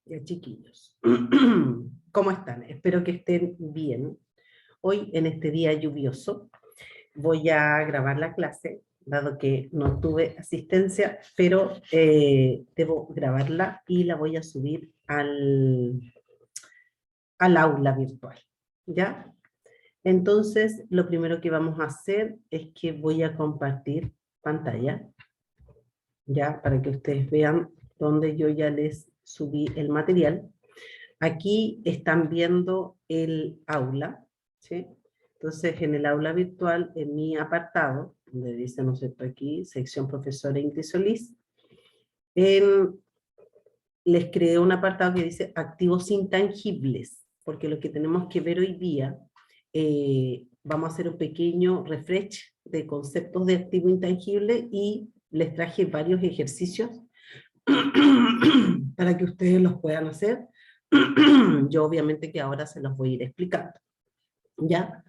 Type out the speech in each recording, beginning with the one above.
Ya, chiquillos, ¿cómo están? Espero que estén bien. Hoy, en este día lluvioso, voy a grabar la clase, dado que no tuve asistencia, pero debo grabarla y la voy a subir al aula virtual, ¿ya? Entonces, lo primero que vamos a hacer es que voy a compartir pantalla, ¿ya? Para que ustedes vean donde yo ya les subí el material. Aquí están viendo el aula, ¿sí? Entonces, en el aula virtual, en mi apartado, donde dice, ¿no es cierto?, aquí, sección profesora Ingrid Solís, les creé un apartado que dice activos intangibles, porque lo que tenemos que ver hoy día, vamos a hacer un pequeño refresh de conceptos de activo intangible y les traje varios ejercicios para que ustedes los puedan hacer. Yo obviamente que ahora se los voy a ir explicando, ¿ya?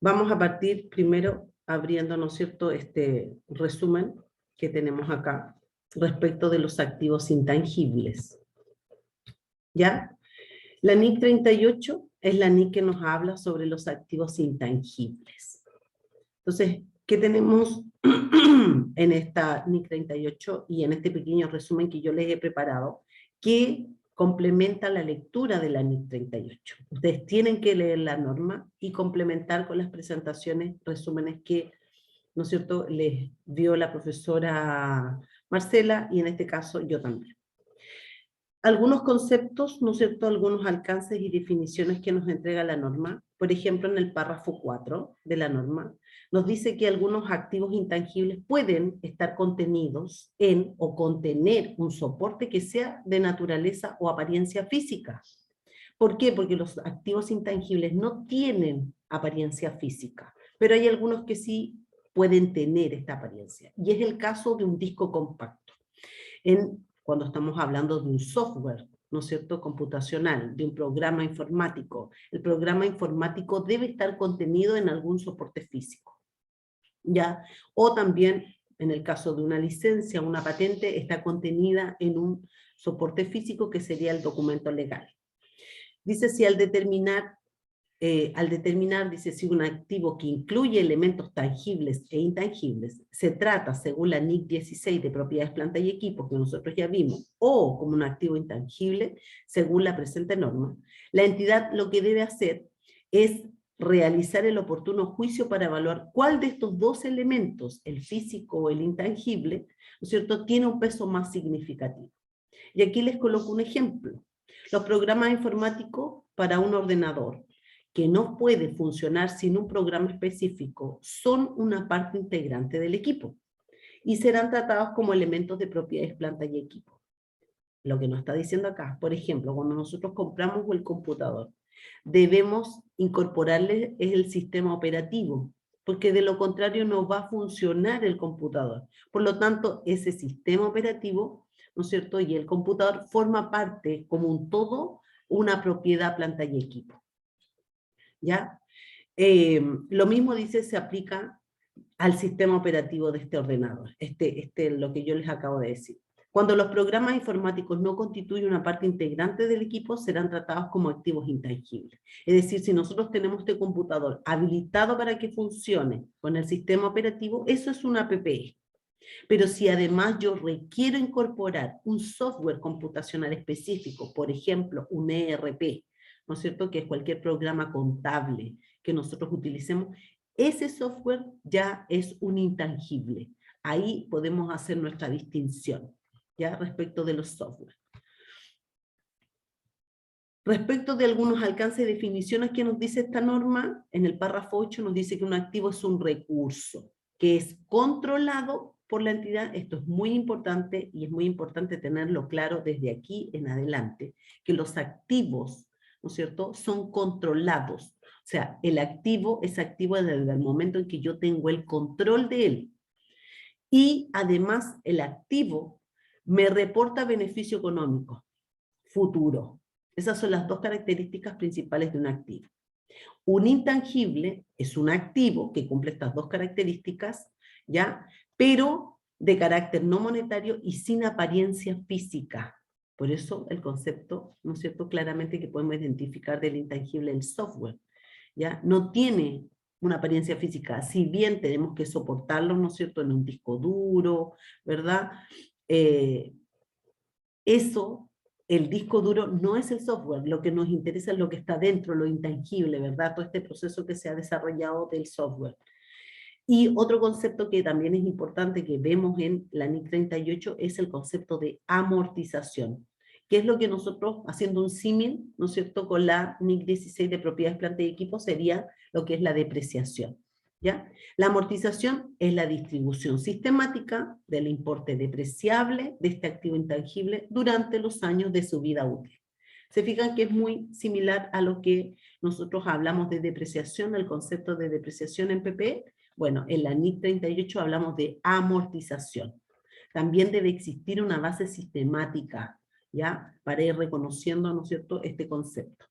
Vamos a partir primero abriendo, ¿no es cierto?, este resumen que tenemos acá respecto de los activos intangibles, ¿ya? La NIC 38 es la NIC que nos habla sobre los activos intangibles. Entonces, ¿qué tenemos en esta NIC 38 y en este pequeño resumen que yo les he preparado, que complementa la lectura de la NIC 38? Ustedes tienen que leer la norma y complementar con las presentaciones, resúmenes que, ¿no es cierto?, les dio la profesora Marcela y en este caso yo también. Algunos conceptos, ¿no es cierto?, algunos alcances y definiciones que nos entrega la norma. Por ejemplo, en el párrafo 4 de la norma, nos dice que algunos activos intangibles pueden estar contenidos en o contener un soporte que sea de naturaleza o apariencia física. ¿Por qué? Porque los activos intangibles no tienen apariencia física, pero hay algunos que sí pueden tener esta apariencia. Y es el caso de un disco compacto. Cuando estamos hablando de un software, ¿no es cierto?, computacional, de un programa informático. El programa informático debe estar contenido en algún soporte físico, ¿ya? O también, en el caso de una licencia, una patente, está contenida en un soporte físico que sería el documento legal. Dice si al determinar, dice si un activo que incluye elementos tangibles e intangibles se trata, según la NIC 16 de propiedades, planta y equipos, que nosotros ya vimos, o como un activo intangible, según la presente norma, la entidad lo que debe hacer es realizar el oportuno juicio para evaluar cuál de estos dos elementos, el físico o el intangible, ¿no es cierto?, tiene un peso más significativo. Y aquí les coloco un ejemplo. Los programas informáticos para un ordenador que no puede funcionar sin un programa específico son una parte integrante del equipo y serán tratados como elementos de propiedades, planta y equipo. Lo que nos está diciendo acá, por ejemplo, cuando nosotros compramos el computador, debemos incorporarle el sistema operativo, porque de lo contrario no va a funcionar el computador. Por lo tanto, ese sistema operativo, ¿no es cierto?, y el computador forma parte como un todo, una propiedad, planta y equipo, ¿ya? Lo mismo dice, se aplica al sistema operativo de este ordenador, lo que yo les acabo de decir. Cuando los programas informáticos no constituyen una parte integrante del equipo, serán tratados como activos intangibles. Es decir, si nosotros tenemos este computador habilitado para que funcione con el sistema operativo, eso es una PPE. Pero si además yo requiero incorporar un software computacional específico, por ejemplo, un ERP, ¿no es cierto?, que es cualquier programa contable que nosotros utilicemos, ese software ya es un intangible. Ahí podemos hacer nuestra distinción, ¿ya?, respecto de los software. Respecto de algunos alcances y definiciones que nos dice esta norma, en el párrafo 8 nos dice que un activo es un recurso que es controlado por la entidad. Esto es muy importante y es muy importante tenerlo claro desde aquí en adelante, que los activos, ¿no es cierto?, son controlados. O sea, el activo es activo desde el momento en que yo tengo el control de él. Y además el activo me reporta beneficio económico futuro. Esas son las dos características principales de un activo. Un intangible es un activo que cumple estas dos características, ¿ya?, pero de carácter no monetario y sin apariencia física. Por eso el concepto, ¿no es cierto?, claramente que podemos identificar del intangible el software, ¿ya? No tiene una apariencia física, si bien tenemos que soportarlo, ¿no es cierto?, en un disco duro, ¿verdad? Eso, el disco duro no es el software, lo que nos interesa es lo que está dentro, lo intangible, ¿verdad? Todo este proceso que se ha desarrollado del software. Y otro concepto que también es importante que vemos en la NIC 38 es el concepto de amortización, que es lo que nosotros, haciendo un símil, ¿no es cierto?, con la NIC 16 de propiedades, planta y equipo, sería lo que es la depreciación, ¿ya? La amortización es la distribución sistemática del importe depreciable de este activo intangible durante los años de su vida útil. Se fijan que es muy similar a lo que nosotros hablamos de depreciación, el concepto de depreciación en PPE. Bueno, en la NIC 38 hablamos de amortización. También debe existir una base sistemática, ¿ya?, para ir reconociendo, ¿no es cierto?, este concepto.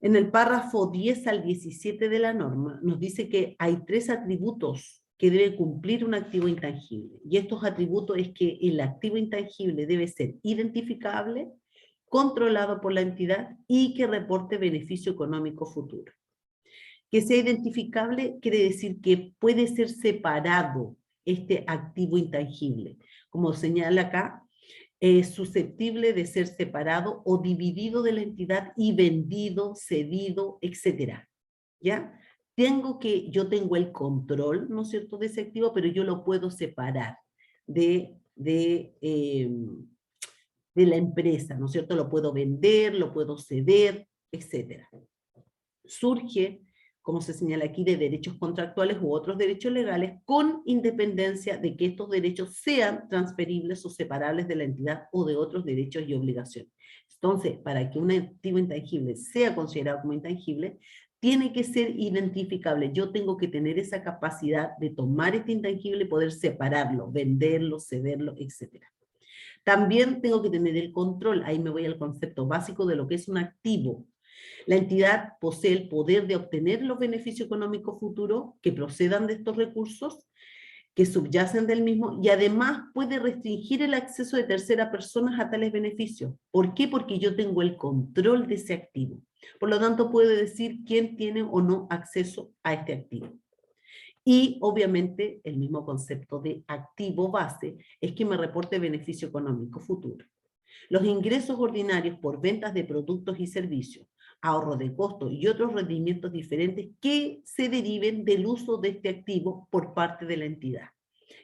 En el párrafo 10 al 17 de la norma nos dice que hay 3 atributos que debe cumplir un activo intangible. Y estos atributos es que el activo intangible debe ser identificable, controlado por la entidad y que reporte beneficio económico futuro. Que sea identificable quiere decir que puede ser separado este activo intangible. Como señala acá, es susceptible de ser separado o dividido de la entidad y vendido, cedido, etc. ¿Ya? Yo tengo el control, ¿no es cierto?, de ese activo, pero yo lo puedo separar de la empresa, ¿no es cierto? Lo puedo vender, lo puedo ceder, etc. Surge, como se señala aquí, de derechos contractuales u otros derechos legales, con independencia de que estos derechos sean transferibles o separables de la entidad o de otros derechos y obligaciones. Entonces, para que un activo intangible sea considerado como intangible, tiene que ser identificable. Yo tengo que tener esa capacidad de tomar este intangible y poder separarlo, venderlo, cederlo, etc. También tengo que tener el control. Ahí me voy al concepto básico de lo que es un activo. La entidad posee el poder de obtener los beneficios económicos futuros que procedan de estos recursos, que subyacen del mismo, y además puede restringir el acceso de terceras personas a tales beneficios. ¿Por qué? Porque yo tengo el control de ese activo. Por lo tanto, puedo decir quién tiene o no acceso a este activo. Y obviamente el mismo concepto de activo base es que me reporte beneficio económico futuro. Los ingresos ordinarios por ventas de productos y servicios, ahorro de costos y otros rendimientos diferentes que se deriven del uso de este activo por parte de la entidad.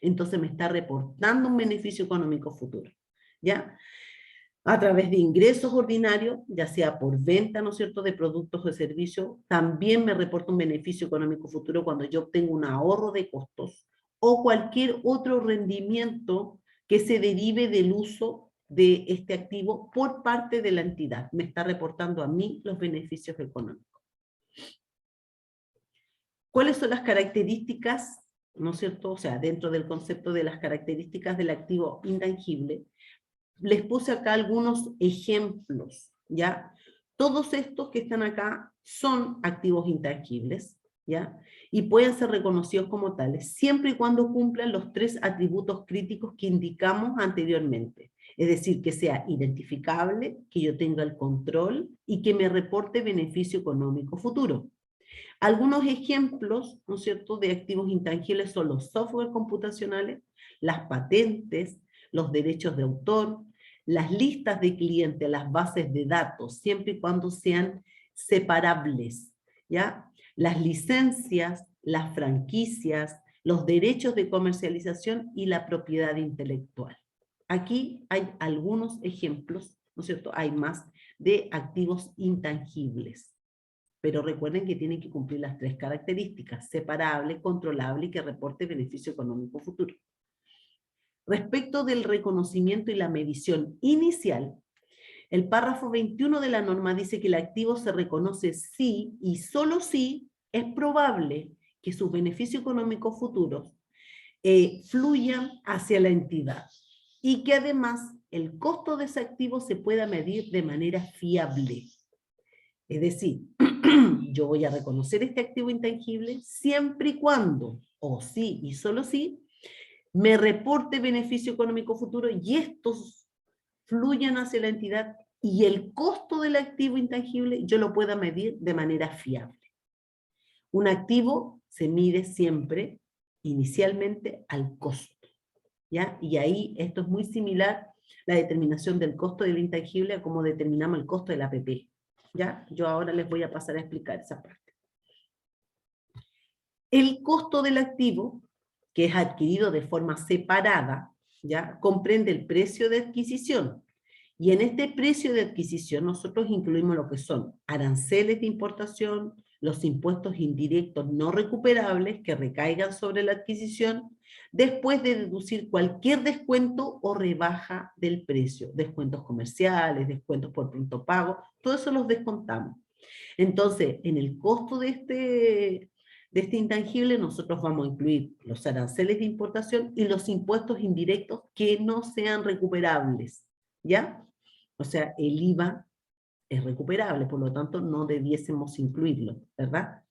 Entonces me está reportando un beneficio económico futuro, ¿ya? A través de ingresos ordinarios, ya sea por venta, ¿no es cierto?, de productos o servicios, también me reporta un beneficio económico futuro cuando yo obtengo un ahorro de costos o cualquier otro rendimiento que se derive del uso de este activo por parte de la entidad. Me está reportando a mí los beneficios económicos. ¿Cuáles son las características, no es cierto? O sea, dentro del concepto de las características del activo intangible, les puse acá algunos ejemplos, ¿ya? Todos estos que están acá son activos intangibles, ¿ya? Y pueden ser reconocidos como tales, siempre y cuando cumplan los 3 atributos críticos que indicamos anteriormente. Es decir, que sea identificable, que yo tenga el control y que me reporte beneficio económico futuro. Algunos ejemplos, ¿no es cierto?, de activos intangibles son los software computacionales, las patentes, los derechos de autor, las listas de clientes, las bases de datos, siempre y cuando sean separables, ¿ya? Las licencias, las franquicias, los derechos de comercialización y la propiedad intelectual. Aquí hay algunos ejemplos, ¿no es cierto?, hay más, de activos intangibles. Pero recuerden que tienen que cumplir las 3 características: separable, controlable y que reporte beneficio económico futuro. Respecto del reconocimiento y la medición inicial, el párrafo 21 de la norma dice que el activo se reconoce si y solo si es probable que sus beneficios económicos futuros fluyan hacia la entidad y que además el costo de ese activo se pueda medir de manera fiable. Es decir, yo voy a reconocer este activo intangible siempre y cuando, o sí y solo sí, me reporte beneficio económico futuro y estos fluyan hacia la entidad y el costo del activo intangible yo lo pueda medir de manera fiable. Un activo se mide siempre, inicialmente, al costo, ¿ya? Y ahí esto es muy similar, la determinación del costo del intangible a cómo determinamos el costo del APP, ¿ya? Yo ahora les voy a pasar a explicar esa parte. El costo del activo, que es adquirido de forma separada, ¿ya? Comprende el precio de adquisición. Y en este precio de adquisición nosotros incluimos lo que son aranceles de importación, los impuestos indirectos no recuperables que recaigan sobre la adquisición, después de deducir cualquier descuento o rebaja del precio, descuentos comerciales, descuentos por pronto pago, todo eso los descontamos. Entonces, en el costo de este intangible nosotros vamos a incluir los aranceles de importación y los impuestos indirectos que no sean recuperables, ¿ya? O sea, el IVA es recuperable, por lo tanto no debiésemos incluirlo, ¿verdad?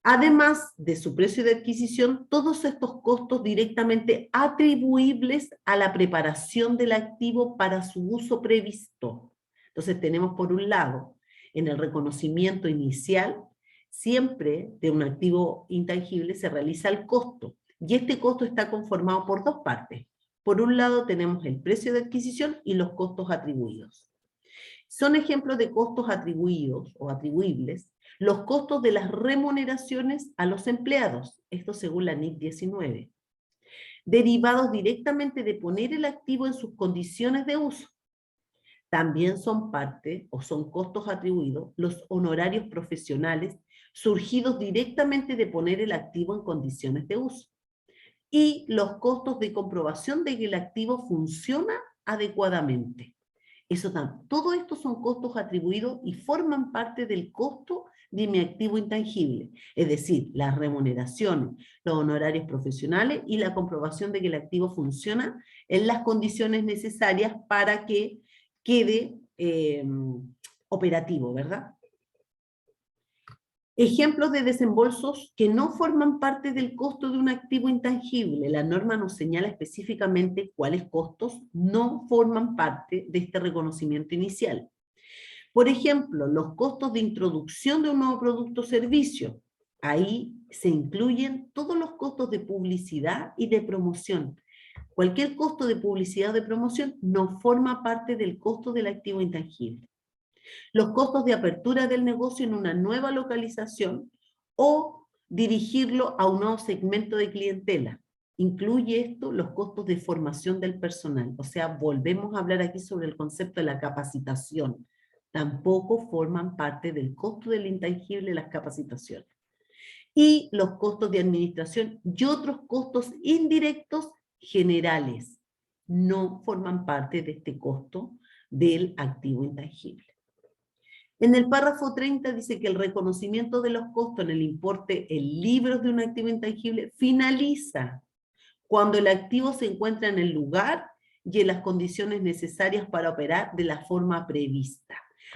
Además de su precio de adquisición, todos estos costos directamente atribuibles a la preparación del activo para su uso previsto. Entonces tenemos por un lado, en el reconocimiento inicial, siempre de un activo intangible se realiza el costo, y este costo está conformado por dos partes. Por un lado tenemos el precio de adquisición y los costos atribuidos. Son ejemplos de costos atribuidos o atribuibles los costos de las remuneraciones a los empleados, esto según la NIC 19, derivados directamente de poner el activo en sus condiciones de uso. También son parte o son costos atribuidos los honorarios profesionales surgidos directamente de poner el activo en condiciones de uso. Y los costos de comprobación de que el activo funciona adecuadamente. Todo esto son costos atribuidos y forman parte del costo de mi activo intangible, es decir, las remuneraciones, los honorarios profesionales y la comprobación de que el activo funciona en las condiciones necesarias para que quede operativo, ¿verdad? Ejemplos de desembolsos que no forman parte del costo de un activo intangible. La norma nos señala específicamente cuáles costos no forman parte de este reconocimiento inicial. Por ejemplo, los costos de introducción de un nuevo producto o servicio. Ahí se incluyen todos los costos de publicidad y de promoción. Cualquier costo de publicidad o de promoción no forma parte del costo del activo intangible. Los costos de apertura del negocio en una nueva localización o dirigirlo a un nuevo segmento de clientela. Incluye esto los costos de formación del personal. O sea, volvemos a hablar aquí sobre el concepto de la capacitación. Tampoco forman parte del costo del intangible las capacitaciones. Y los costos de administración y otros costos indirectos generales no forman parte de este costo del activo intangible. En el párrafo 30 dice que el reconocimiento de los costos en el importe en libros de un activo intangible finaliza cuando el activo se encuentra en el lugar y en las condiciones necesarias para operar de la forma prevista.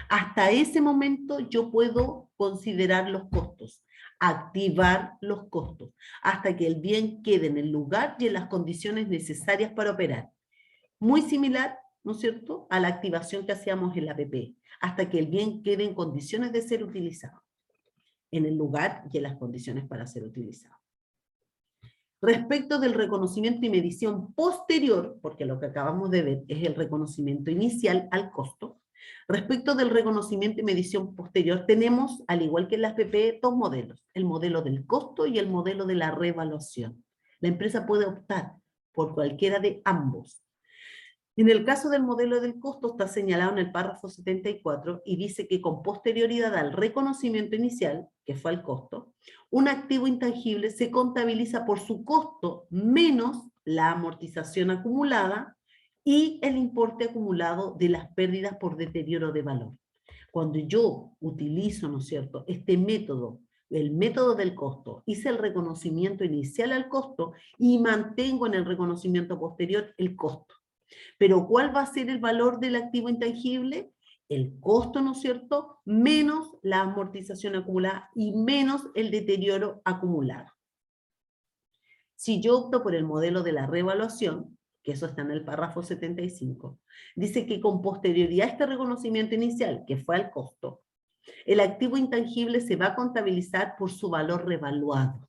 Hasta ese momento yo puedo considerar los costos, activar los costos, hasta que el bien quede en el lugar y en las condiciones necesarias para operar. Muy similar, ¿no es cierto?, a la activación que hacíamos en la APP, hasta que el bien quede en condiciones de ser utilizado, en el lugar y en las condiciones para ser utilizado. Respecto del reconocimiento y medición posterior, porque lo que acabamos de ver es el reconocimiento inicial al costo, respecto del reconocimiento y medición posterior tenemos, al igual que en las APP, dos modelos, el modelo del costo y el modelo de la revaluación. La empresa puede optar por cualquiera de ambos. En el caso del modelo del costo está señalado en el párrafo 74 y dice que con posterioridad al reconocimiento inicial, que fue el costo, un activo intangible se contabiliza por su costo menos la amortización acumulada y el importe acumulado de las pérdidas por deterioro de valor. Cuando yo utilizo, ¿no es cierto?, este método, el método del costo, hice el reconocimiento inicial al costo y mantengo en el reconocimiento posterior el costo. Pero ¿cuál va a ser el valor del activo intangible? El costo, ¿no es cierto?, menos la amortización acumulada y menos el deterioro acumulado. Si yo opto por el modelo de la revaluación, que eso está en el párrafo 75, dice que con posterioridad a este reconocimiento inicial, que fue al costo, el activo intangible se va a contabilizar por su valor revaluado,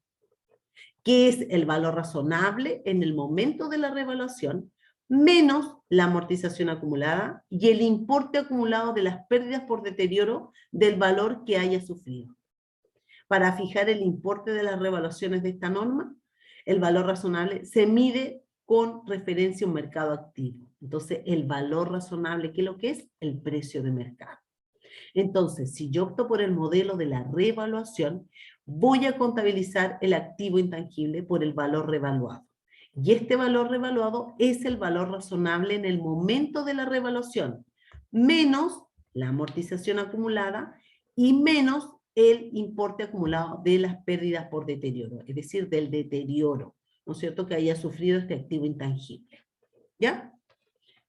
que es el valor razonable en el momento de la revaluación, menos la amortización acumulada y el importe acumulado de las pérdidas por deterioro del valor que haya sufrido. Para fijar el importe de las revaluaciones de esta norma, el valor razonable se mide con referencia a un mercado activo. Entonces, el valor razonable, ¿qué es lo que es? El precio de mercado. Entonces, si yo opto por el modelo de la revaluación, voy a contabilizar el activo intangible por el valor revaluado. Y este valor revaluado es el valor razonable en el momento de la revaluación, menos la amortización acumulada y menos el importe acumulado de las pérdidas por deterioro, es decir, del deterioro, ¿no es cierto?, que haya sufrido este activo intangible. ¿Ya?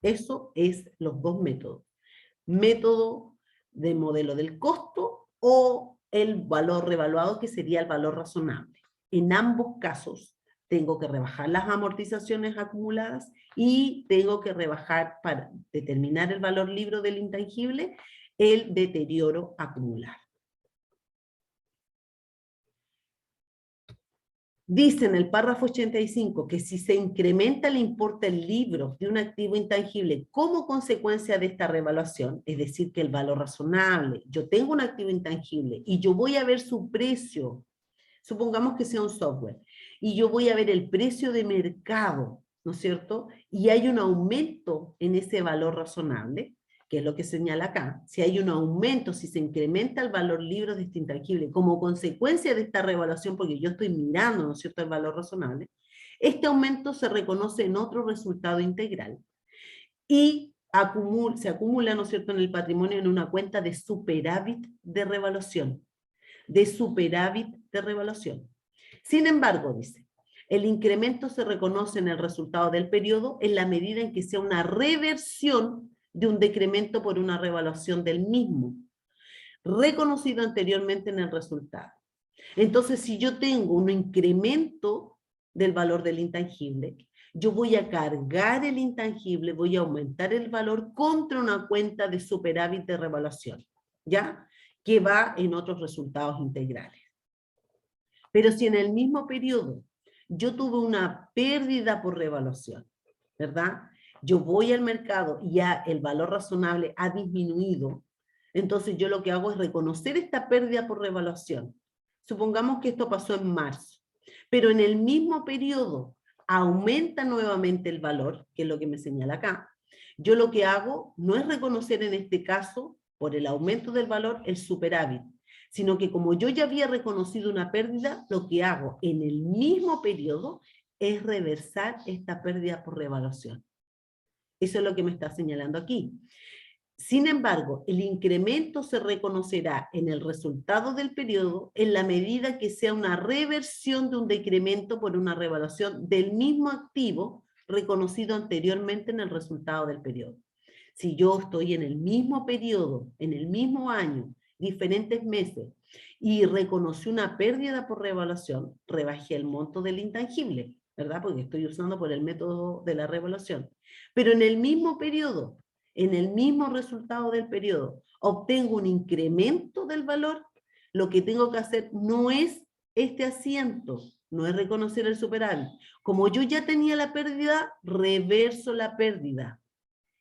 Eso es los dos métodos. Método de modelo del costo o el valor revaluado, que sería el valor razonable. En ambos casos tengo que rebajar las amortizaciones acumuladas y tengo que rebajar, para determinar el valor libre del intangible, el deterioro acumulado. Dice en el párrafo 85 que si se incrementa el importe del libro de un activo intangible como consecuencia de esta revaluación, es decir, que el valor razonable, yo tengo un activo intangible y yo voy a ver su precio, supongamos que sea un software, y yo voy a ver el precio de mercado, ¿no es cierto? Y hay un aumento en ese valor razonable, que es lo que señala acá. Si hay un aumento, si se incrementa el valor libre de este intangible como consecuencia de esta revaluación, porque yo estoy mirando, ¿no es cierto?, el valor razonable, este aumento se reconoce en otro resultado integral y se acumula, ¿no es cierto?, en el patrimonio en una cuenta de superávit de revaluación. Sin embargo, dice, el incremento se reconoce en el resultado del periodo en la medida en que sea una reversión de un decremento por una revaluación del mismo, reconocido anteriormente en el resultado. Entonces, si yo tengo un incremento del valor del intangible, yo voy a cargar el intangible, voy a aumentar el valor contra una cuenta de superávit de revaluación, ¿ya?, que va en otros resultados integrales. Pero si en el mismo periodo yo tuve una pérdida por revaluación, ¿verdad?, yo voy al mercado y ya el valor razonable ha disminuido, entonces yo lo que hago es reconocer esta pérdida por revaluación. Supongamos que esto pasó en marzo, pero en el mismo periodo aumenta nuevamente el valor, que es lo que me señala acá. Yo lo que hago no es reconocer en este caso, por el aumento del valor, el superávit, sino que como yo ya había reconocido una pérdida, lo que hago en el mismo periodo es reversar esta pérdida por revaluación. Eso es lo que me está señalando aquí. Sin embargo, el incremento se reconocerá en el resultado del periodo en la medida que sea una reversión de un decremento por una revaluación del mismo activo reconocido anteriormente en el resultado del periodo. Si yo estoy en el mismo periodo, en el mismo año, diferentes meses, y reconocí una pérdida por revaluación, rebajé el monto del intangible, ¿verdad?, porque estoy usando por el método de la revaluación. Pero en el mismo periodo, en el mismo resultado del periodo, obtengo un incremento del valor, lo que tengo que hacer no es este asiento, no es reconocer el superávit. Como yo ya tenía la pérdida, reverso la pérdida.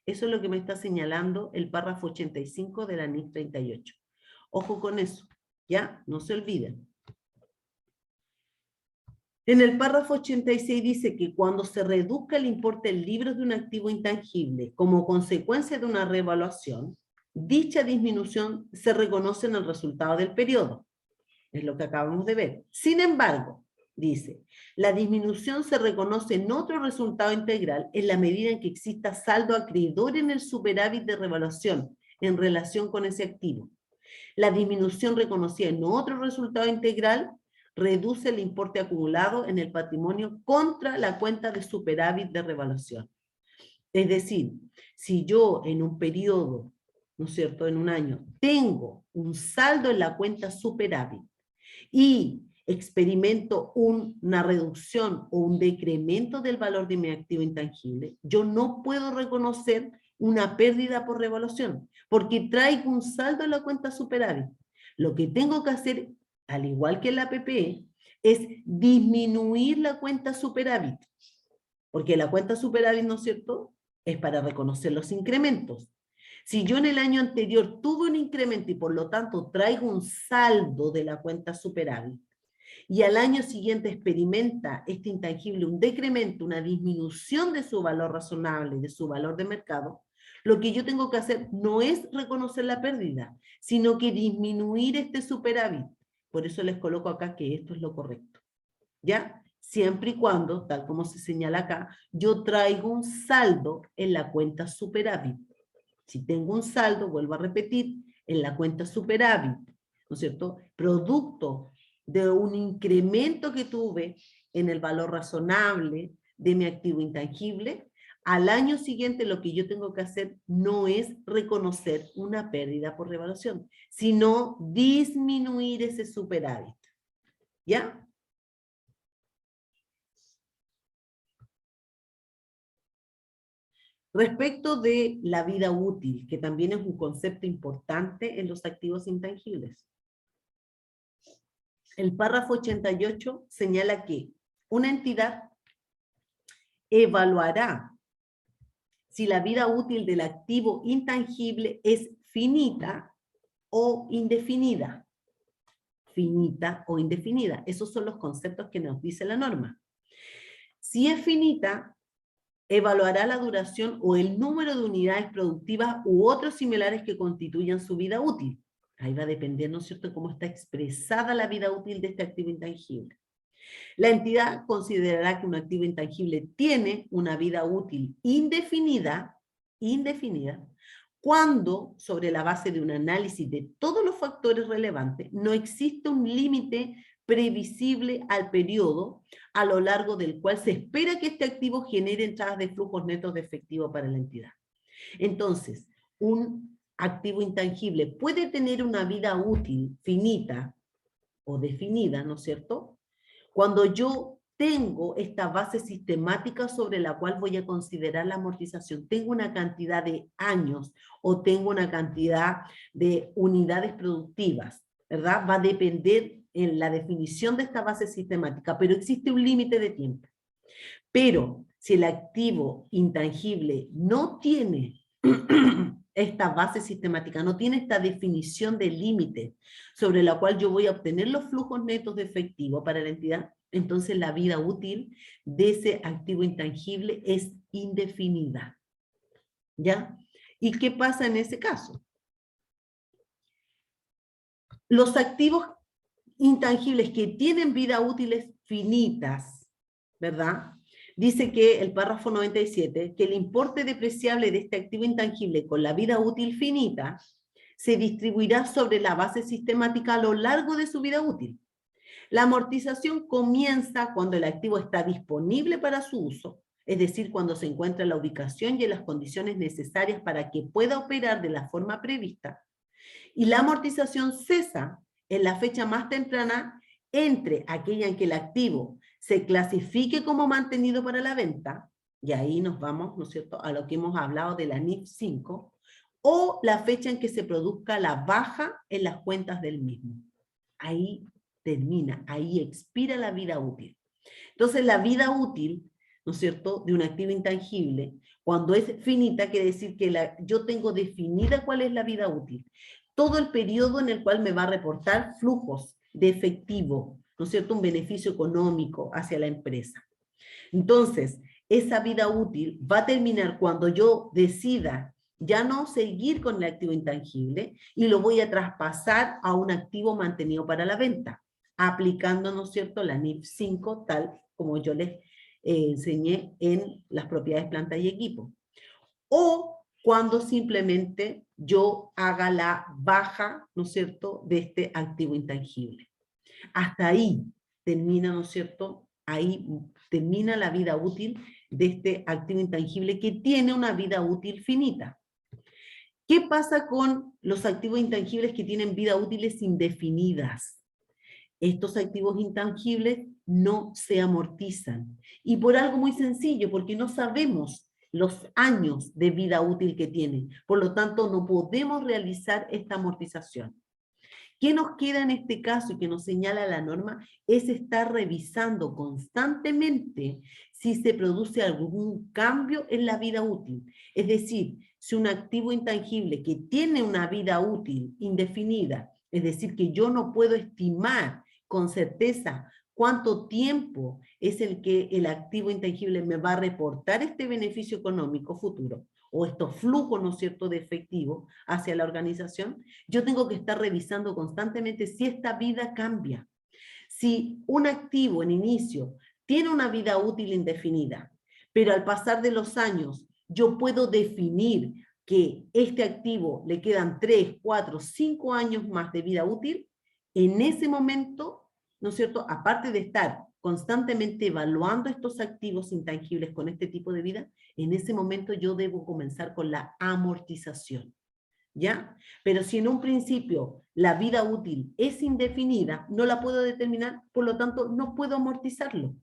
Eso es lo que me está señalando el párrafo 85 de la NIC 38. Ojo con eso, ¿ya? No se olviden. En el párrafo 86 dice que cuando se reduzca el importe del libro de un activo intangible como consecuencia de una revaluación, dicha disminución se reconoce en el resultado del periodo. Es lo que acabamos de ver. Sin embargo, dice, la disminución se reconoce en otro resultado integral en la medida en que exista saldo acreedor en el superávit de revaluación en relación con ese activo. La disminución reconocida en otro resultado integral reduce el importe acumulado en el patrimonio contra la cuenta de superávit de revaluación. Es decir, si yo en un periodo, ¿no es cierto?, en un año, tengo un saldo en la cuenta superávit y experimento una reducción o un decremento del valor de mi activo intangible, yo no puedo reconocer una pérdida por revaluación, porque traigo un saldo en la cuenta superávit. Lo que tengo que hacer, al igual que en la PPE, es disminuir la cuenta superávit, porque la cuenta superávit, ¿no es cierto?, es para reconocer los incrementos. Si yo en el año anterior tuve un incremento y por lo tanto traigo un saldo de la cuenta superávit, y al año siguiente experimenta este intangible un decremento, una disminución de su valor razonable, de su valor de mercado, lo que yo tengo que hacer no es reconocer la pérdida, sino que disminuir este superávit. Por eso les coloco acá que esto es lo correcto. ¿Ya? Siempre y cuando, tal como se señala acá, yo traigo un saldo en la cuenta superávit. Si tengo un saldo, vuelvo a repetir, en la cuenta superávit, ¿no es cierto?, producto de un incremento que tuve en el valor razonable de mi activo intangible, al año siguiente lo que yo tengo que hacer no es reconocer una pérdida por revaluación, sino disminuir ese superávit. ¿Ya? Respecto de la vida útil, que también es un concepto importante en los activos intangibles. El párrafo 88 señala que una entidad evaluará si la vida útil del activo intangible es finita o indefinida. Finita o indefinida. Esos son los conceptos que nos dice la norma. Si es finita, evaluará la duración o el número de unidades productivas u otros similares que constituyan su vida útil. Ahí va a depender, ¿no es cierto?, cómo está expresada la vida útil de este activo intangible. La entidad considerará que un activo intangible tiene una vida útil indefinida, cuando, sobre la base de un análisis de todos los factores relevantes, no existe un límite previsible al periodo a lo largo del cual se espera que este activo genere entradas de flujos netos de efectivo para la entidad. Entonces, un activo intangible puede tener una vida útil finita o definida, ¿no es cierto?, cuando yo tengo esta base sistemática sobre la cual voy a considerar la amortización, tengo una cantidad de años o tengo una cantidad de unidades productivas, ¿verdad? Va a depender en la definición de esta base sistemática, pero existe un límite de tiempo. Pero si el activo intangible no tiene esta base sistemática, no tiene esta definición de límite sobre la cual yo voy a obtener los flujos netos de efectivo para la entidad, entonces la vida útil de ese activo intangible es indefinida. ¿Ya? ¿Y qué pasa en ese caso? Los activos intangibles que tienen vida útiles finitas, ¿verdad? Dice que el párrafo 97, que el importe depreciable de este activo intangible con la vida útil finita se distribuirá sobre la base sistemática a lo largo de su vida útil. La amortización comienza cuando el activo está disponible para su uso, es decir, cuando se encuentra en la ubicación y en las condiciones necesarias para que pueda operar de la forma prevista, y la amortización cesa en la fecha más temprana entre aquella en que el activo se clasifique como mantenido para la venta, y ahí nos vamos, ¿no es cierto?, a lo que hemos hablado de la NIF 5, o la fecha en que se produzca la baja en las cuentas del mismo. Ahí termina, ahí expira la vida útil. Entonces la vida útil, ¿no es cierto?, de un activo intangible, cuando es finita, quiere decir que yo tengo definida cuál es la vida útil. Todo el periodo en el cual me va a reportar flujos de efectivo, ¿no es cierto?, un beneficio económico hacia la empresa. Entonces, esa vida útil va a terminar cuando yo decida ya no seguir con el activo intangible y lo voy a traspasar a un activo mantenido para la venta, aplicando, ¿no es cierto?, la NIF 5, tal como yo les enseñé en las propiedades planta y equipo. O cuando simplemente yo haga la baja, ¿no es cierto?, de este activo intangible. Hasta ahí termina, ¿no es cierto?, ahí termina la vida útil de este activo intangible que tiene una vida útil finita. ¿Qué pasa con los activos intangibles que tienen vida útiles indefinidas? Estos activos intangibles no se amortizan. Y por algo muy sencillo, porque no sabemos los años de vida útil que tienen. Por lo tanto, no podemos realizar esta amortización. ¿Qué nos queda en este caso y que nos señala la norma? Es estar revisando constantemente si se produce algún cambio en la vida útil. Es decir, si un activo intangible que tiene una vida útil indefinida, es decir, que yo no puedo estimar con certeza cuánto tiempo es el que el activo intangible me va a reportar este beneficio económico futuro, o estos flujos, ¿no es cierto?, de efectivo hacia la organización, yo tengo que estar revisando constantemente si esta vida cambia. Si un activo en inicio tiene una vida útil indefinida, pero al pasar de los años yo puedo definir que este activo le quedan 3, 4, 5 años más de vida útil, en ese momento, ¿no es cierto?, aparte de estar constantemente evaluando estos activos intangibles con este tipo de vida, en ese momento yo debo comenzar con la amortización, ¿ya? Pero si en un principio la vida útil es indefinida, no la puedo determinar, por lo tanto no puedo amortizarlo.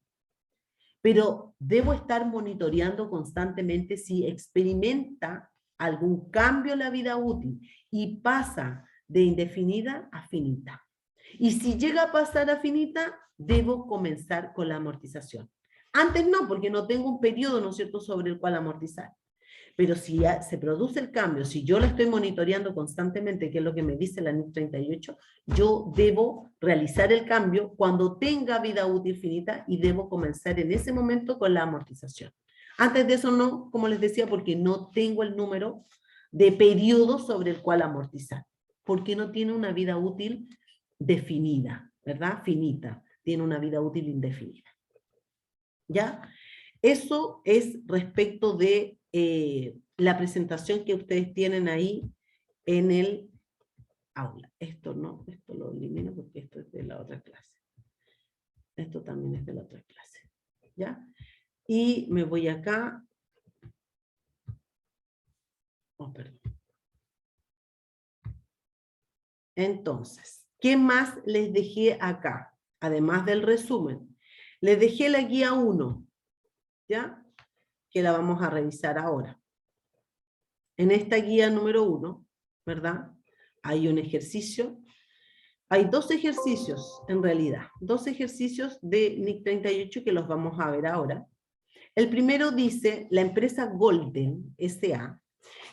Pero debo estar monitoreando constantemente si experimenta algún cambio en la vida útil y pasa de indefinida a finita. Y si llega a pasar a finita, debo comenzar con la amortización. Antes no, porque no tengo un periodo, ¿no es cierto?, sobre el cual amortizar. Pero si ya se produce el cambio, si yo la estoy monitoreando constantemente, que es lo que me dice la NIC 38, yo debo realizar el cambio cuando tenga vida útil finita y debo comenzar en ese momento con la amortización. Antes de eso no, como les decía, porque no tengo el número de periodos sobre el cual amortizar, porque no tiene una vida útil definida, ¿verdad? Finita, tiene una vida útil indefinida. ¿Ya? Eso es respecto de la presentación que ustedes tienen ahí en el aula. Esto no, esto lo elimino porque esto es de la otra clase. Esto también es de la otra clase. ¿Ya? Y me voy acá. Oh, perdón. Entonces, ¿qué más les dejé acá? Además del resumen. Les dejé la guía 1, ¿ya? Que la vamos a revisar ahora. En esta guía número 1, ¿verdad? Hay un ejercicio. Hay 2 ejercicios, en realidad. 2 ejercicios de NIC 38 que los vamos a ver ahora. El primero dice, la empresa Golden S.A.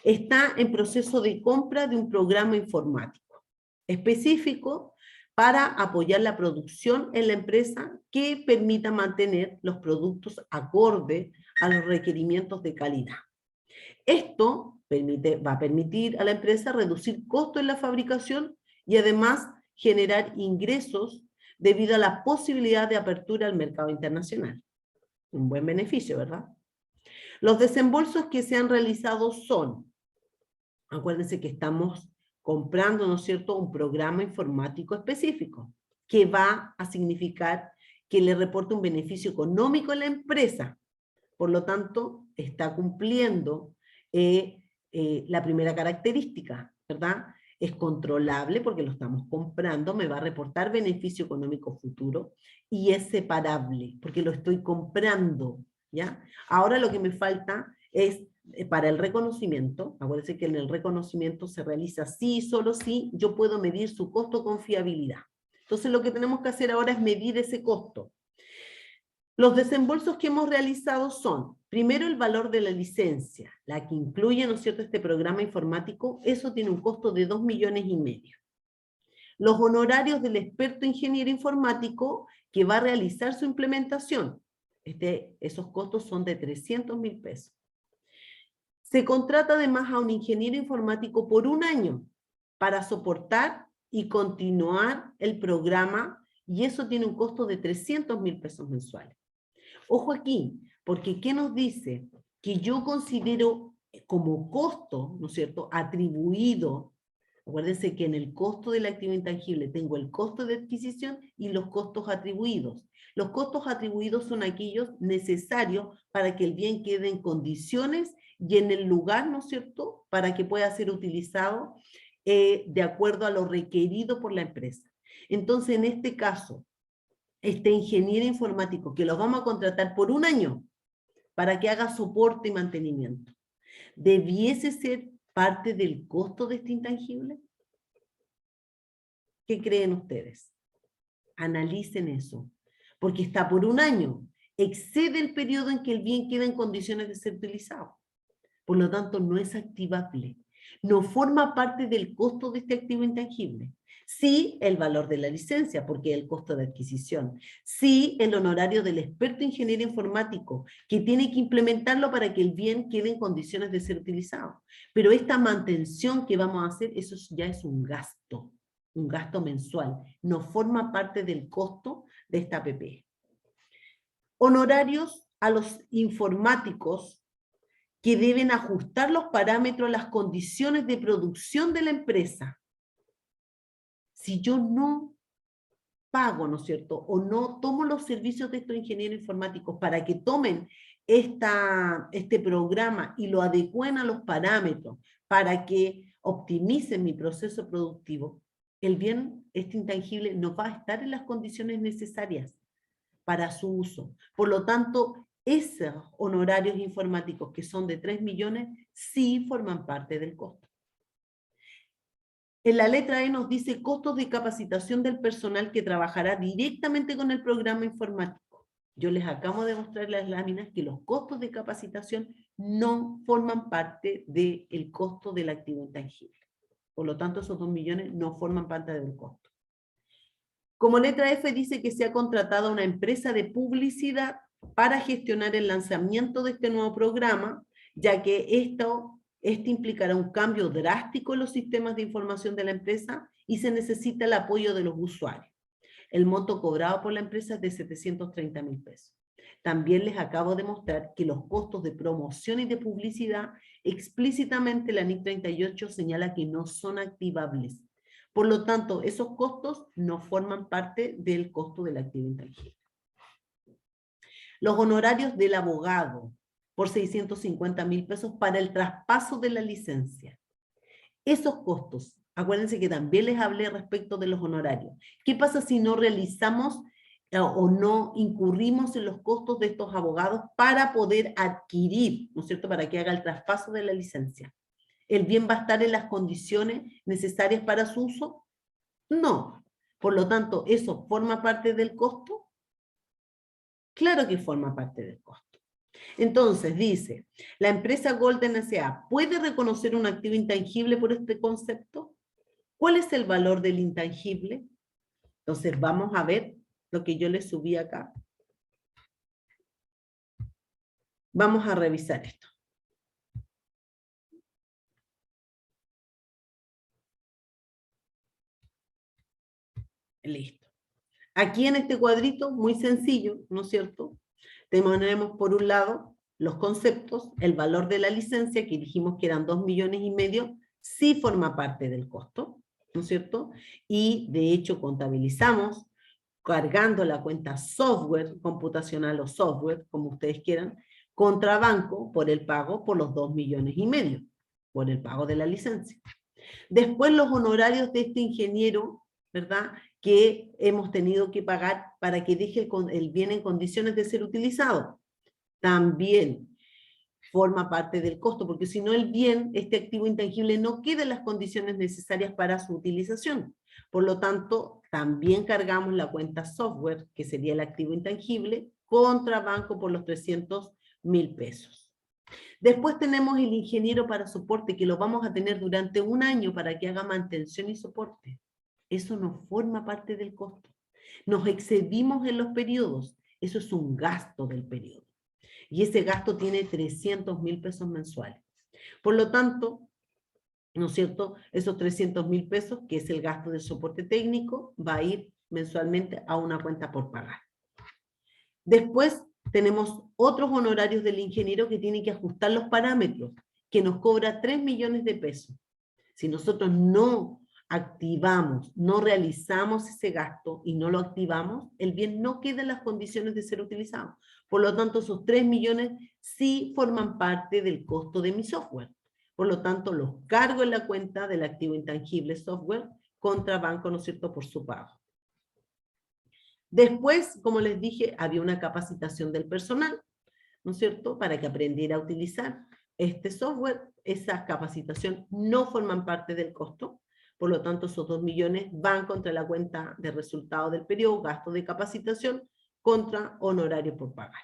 está en proceso de compra de un programa informático específico para apoyar la producción en la empresa que permita mantener los productos acorde a los requerimientos de calidad. Esto va a permitir a la empresa reducir costos en la fabricación y además generar ingresos debido a la posibilidad de apertura al mercado internacional. Un buen beneficio, ¿verdad? Los desembolsos que se han realizado son, acuérdense que estamos comprando, ¿no es cierto?, un programa informático específico que va a significar que le reporte un beneficio económico a la empresa. Por lo tanto, está cumpliendo la primera característica, ¿verdad? Es controlable porque lo estamos comprando, me va a reportar beneficio económico futuro y es separable porque lo estoy comprando, ¿ya? Ahora lo que me falta es para el reconocimiento. Acuérdense que en el reconocimiento se realiza sí y solo sí yo puedo medir su costo con fiabilidad. Entonces lo que tenemos que hacer ahora es medir ese costo. Los desembolsos que hemos realizado son, primero, el valor de la licencia, la que incluye, ¿no es cierto?, este programa informático. Eso tiene un costo de 2,5 millones. Los honorarios del experto ingeniero informático que va a realizar su implementación. Esos costos son de 300,000 pesos. Se contrata además a un ingeniero informático por 1 año para soportar y continuar el programa, y eso tiene un costo de 300,000 pesos mensuales. Ojo aquí, porque ¿qué nos dice? Que yo considero como costo, ¿no es cierto?, atribuido. Acuérdense que en el costo del activo intangible tengo el costo de adquisición y los costos atribuidos. Los costos atribuidos son aquellos necesarios para que el bien quede en condiciones y en el lugar, ¿no es cierto?, para que pueda ser utilizado de acuerdo a lo requerido por la empresa. Entonces, en este caso, este ingeniero informático que los vamos a contratar por un año para que haga soporte y mantenimiento, ¿debiese ser parte del costo de este intangible? ¿Qué creen ustedes? Analicen eso, porque está por un año, excede el periodo en que el bien queda en condiciones de ser utilizado. Por lo tanto, no es activable. No forma parte del costo de este activo intangible. Sí, el valor de la licencia, porque es el costo de adquisición. Sí, el honorario del experto ingeniero informático, que tiene que implementarlo para que el bien quede en condiciones de ser utilizado. Pero esta mantención que vamos a hacer, eso ya es un gasto mensual. No forma parte del costo de esta APP. Honorarios a los informáticos que deben ajustar los parámetros a las condiciones de producción de la empresa. Si yo no pago, ¿no es cierto?, o no tomo los servicios de estos ingenieros informáticos para que tomen este programa y lo adecúen a los parámetros para que optimicen mi proceso productivo, el bien, este intangible, no va a estar en las condiciones necesarias para su uso. Por lo tanto, esos honorarios informáticos que son de 3 millones sí forman parte del costo. En la letra E nos dice costos de capacitación del personal que trabajará directamente con el programa informático. Yo les acabo de mostrar las láminas que los costos de capacitación no forman parte del costo del activo intangible. Por lo tanto, esos 2 millones no forman parte del costo. Como letra F dice que se ha contratado a una empresa de publicidad para gestionar el lanzamiento de este nuevo programa, ya que este implicará un cambio drástico en los sistemas de información de la empresa y se necesita el apoyo de los usuarios. El monto cobrado por la empresa es de 730.000 pesos. También les acabo de mostrar que los costos de promoción y de publicidad, explícitamente la NIC 38 señala que no son activables. Por lo tanto, esos costos no forman parte del costo del activo intangible. Los honorarios del abogado por 650.000 pesos para el traspaso de la licencia. Esos costos, acuérdense que también les hablé respecto de los honorarios. ¿Qué pasa si no realizamos o no incurrimos en los costos de estos abogados para poder adquirir, ¿no es cierto?, para que haga el traspaso de la licencia? ¿El bien va a estar en las condiciones necesarias para su uso? No. Por lo tanto, ¿eso forma parte del costo? Claro que forma parte del costo. Entonces, dice, ¿la empresa Golden S.A. puede reconocer un activo intangible por este concepto? ¿Cuál es el valor del intangible? Entonces, vamos a ver lo que yo les subí acá. Vamos a revisar esto. Listo. Aquí en este cuadrito, muy sencillo, ¿no es cierto? Tenemos por un lado los conceptos, el valor de la licencia, que dijimos que eran 2,5 millones, sí forma parte del costo, ¿no es cierto? Y de hecho contabilizamos, cargando la cuenta software, computacional o software, como ustedes quieran, contra banco por el pago por los 2,5 millones, por el pago de la licencia. Después los honorarios de este ingeniero, ¿verdad?, que hemos tenido que pagar para que deje el bien en condiciones de ser utilizado. También forma parte del costo, porque si no el bien, este activo intangible, no queda en las condiciones necesarias para su utilización. Por lo tanto, también cargamos la cuenta software, que sería el activo intangible, contra banco por los 300.000 pesos. Después tenemos el ingeniero para soporte, que lo vamos a tener durante un año para que haga mantención y soporte. Eso no forma parte del costo. Nos excedimos en los periodos. Eso es un gasto del periodo. Y ese gasto tiene 300.000 pesos mensuales. Por lo tanto, ¿no es cierto?, esos 300.000 pesos, que es el gasto de soporte técnico, va a ir mensualmente a una cuenta por pagar. Después tenemos otros honorarios del ingeniero que tiene que ajustar los parámetros, que nos cobra 3 millones de pesos. Si nosotros no activamos, no realizamos ese gasto y no lo activamos, el bien no queda en las condiciones de ser utilizado. Por lo tanto, esos 3 millones sí forman parte del costo de mi software. Por lo tanto, los cargo en la cuenta del activo intangible software contra banco, ¿no es cierto?, por su pago. Después, como les dije, había una capacitación del personal, ¿no es cierto?, para que aprendiera a utilizar este software. Esas capacitaciones no forman parte del costo, por lo tanto esos 2 millones van contra la cuenta de resultado del periodo, gasto de capacitación, contra honorario por pagar.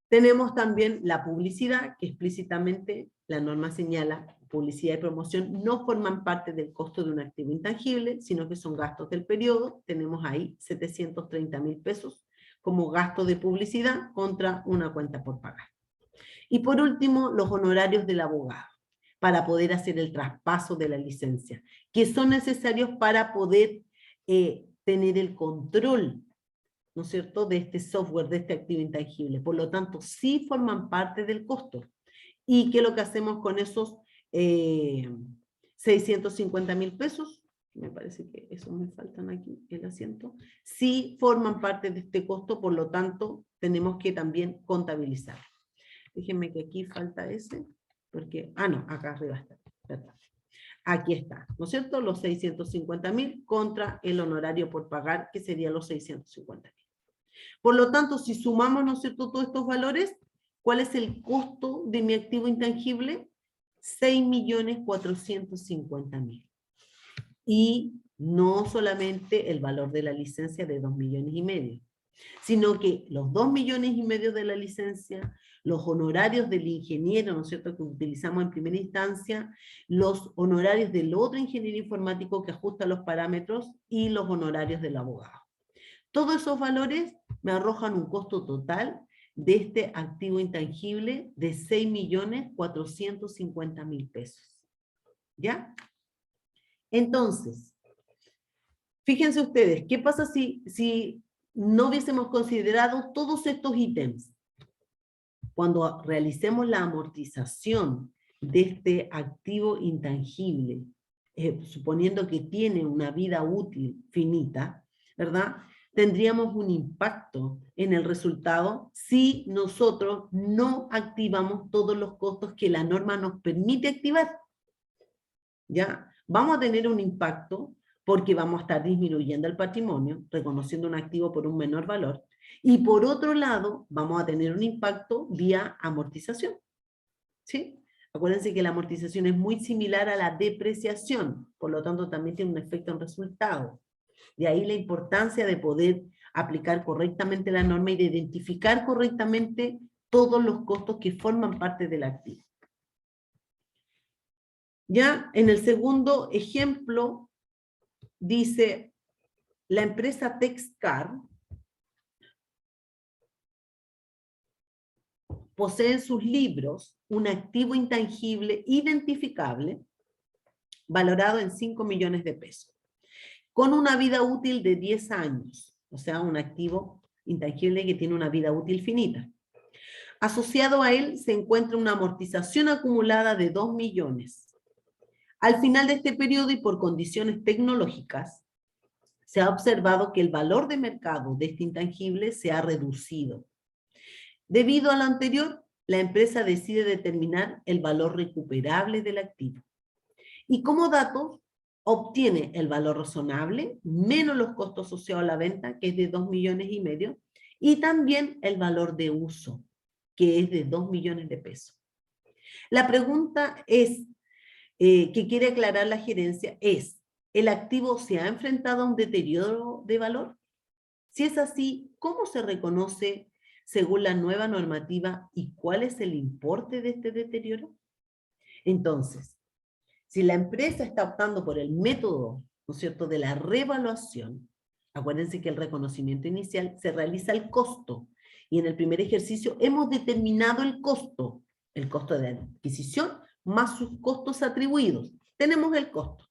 Tenemos también la publicidad, que explícitamente la norma señala, publicidad y promoción no forman parte del costo de un activo intangible, sino que son gastos del periodo. Tenemos ahí 730.000 pesos como gasto de publicidad contra una cuenta por pagar. Y por último, los honorarios del abogado, para poder hacer el traspaso de la licencia, que son necesarios para poder tener el control, ¿no es cierto?, de este software, de este activo intangible. Por lo tanto, sí forman parte del costo. ¿Y qué es lo que hacemos con esos 650.000 pesos? Me parece que eso me faltan aquí, el asiento. Sí forman parte de este costo, por lo tanto, tenemos que también contabilizar. Déjenme que aquí falta ese, porque, no, acá arriba está, perdón. Aquí está, ¿no es cierto? Los 650.000 contra el honorario por pagar, que serían los 650.000. Por lo tanto, si sumamos, ¿no es cierto?, todos estos valores, ¿cuál es el costo de mi activo intangible? 6.450.000. Y no solamente el valor de la licencia de 2,5 millones, sino que los 2,5 millones de la licencia, los honorarios del ingeniero, ¿no es cierto?, que utilizamos en primera instancia, los honorarios del otro ingeniero informático que ajusta los parámetros y los honorarios del abogado. Todos esos valores me arrojan un costo total de este activo intangible de 6.450.000 pesos. ¿Ya? Entonces, fíjense ustedes, ¿qué pasa si no hubiésemos considerado todos estos ítems? Cuando realicemos la amortización de este activo intangible, suponiendo que tiene una vida útil finita, ¿verdad?, tendríamos un impacto en el resultado si nosotros no activamos todos los costos que la norma nos permite activar. ¿Ya? Vamos a tener un impacto porque vamos a estar disminuyendo el patrimonio, reconociendo un activo por un menor valor, y por otro lado, vamos a tener un impacto vía amortización. ¿Sí? Acuérdense que la amortización es muy similar a la depreciación, por lo tanto también tiene un efecto en resultado. De ahí la importancia de poder aplicar correctamente la norma y de identificar correctamente todos los costos que forman parte del activo. Ya en el segundo ejemplo dice, la empresa Texcar posee en sus libros un activo intangible identificable valorado en 5 millones de pesos, con una vida útil de 10 años, o sea, un activo intangible que tiene una vida útil finita. Asociado a él se encuentra una amortización acumulada de 2 millones. Al final de este periodo y por condiciones tecnológicas, se ha observado que el valor de mercado de este intangible se ha reducido. Debido a lo anterior, la empresa decide determinar el valor recuperable del activo. Y como datos, obtiene el valor razonable, menos los costos asociados a la venta, que es de 2,5 millones, y también el valor de uso, que es de 2 millones de pesos. La pregunta es, que quiere aclarar la gerencia es, ¿el activo se ha enfrentado a un deterioro de valor? Si es así, ¿cómo se reconoce según la nueva normativa y cuál es el importe de este deterioro? Entonces, si la empresa está optando por el método, ¿no es cierto?, de la revaluación, acuérdense que el reconocimiento inicial se realiza al costo, y en el primer ejercicio hemos determinado el costo de adquisición más sus costos atribuidos. Tenemos el costo.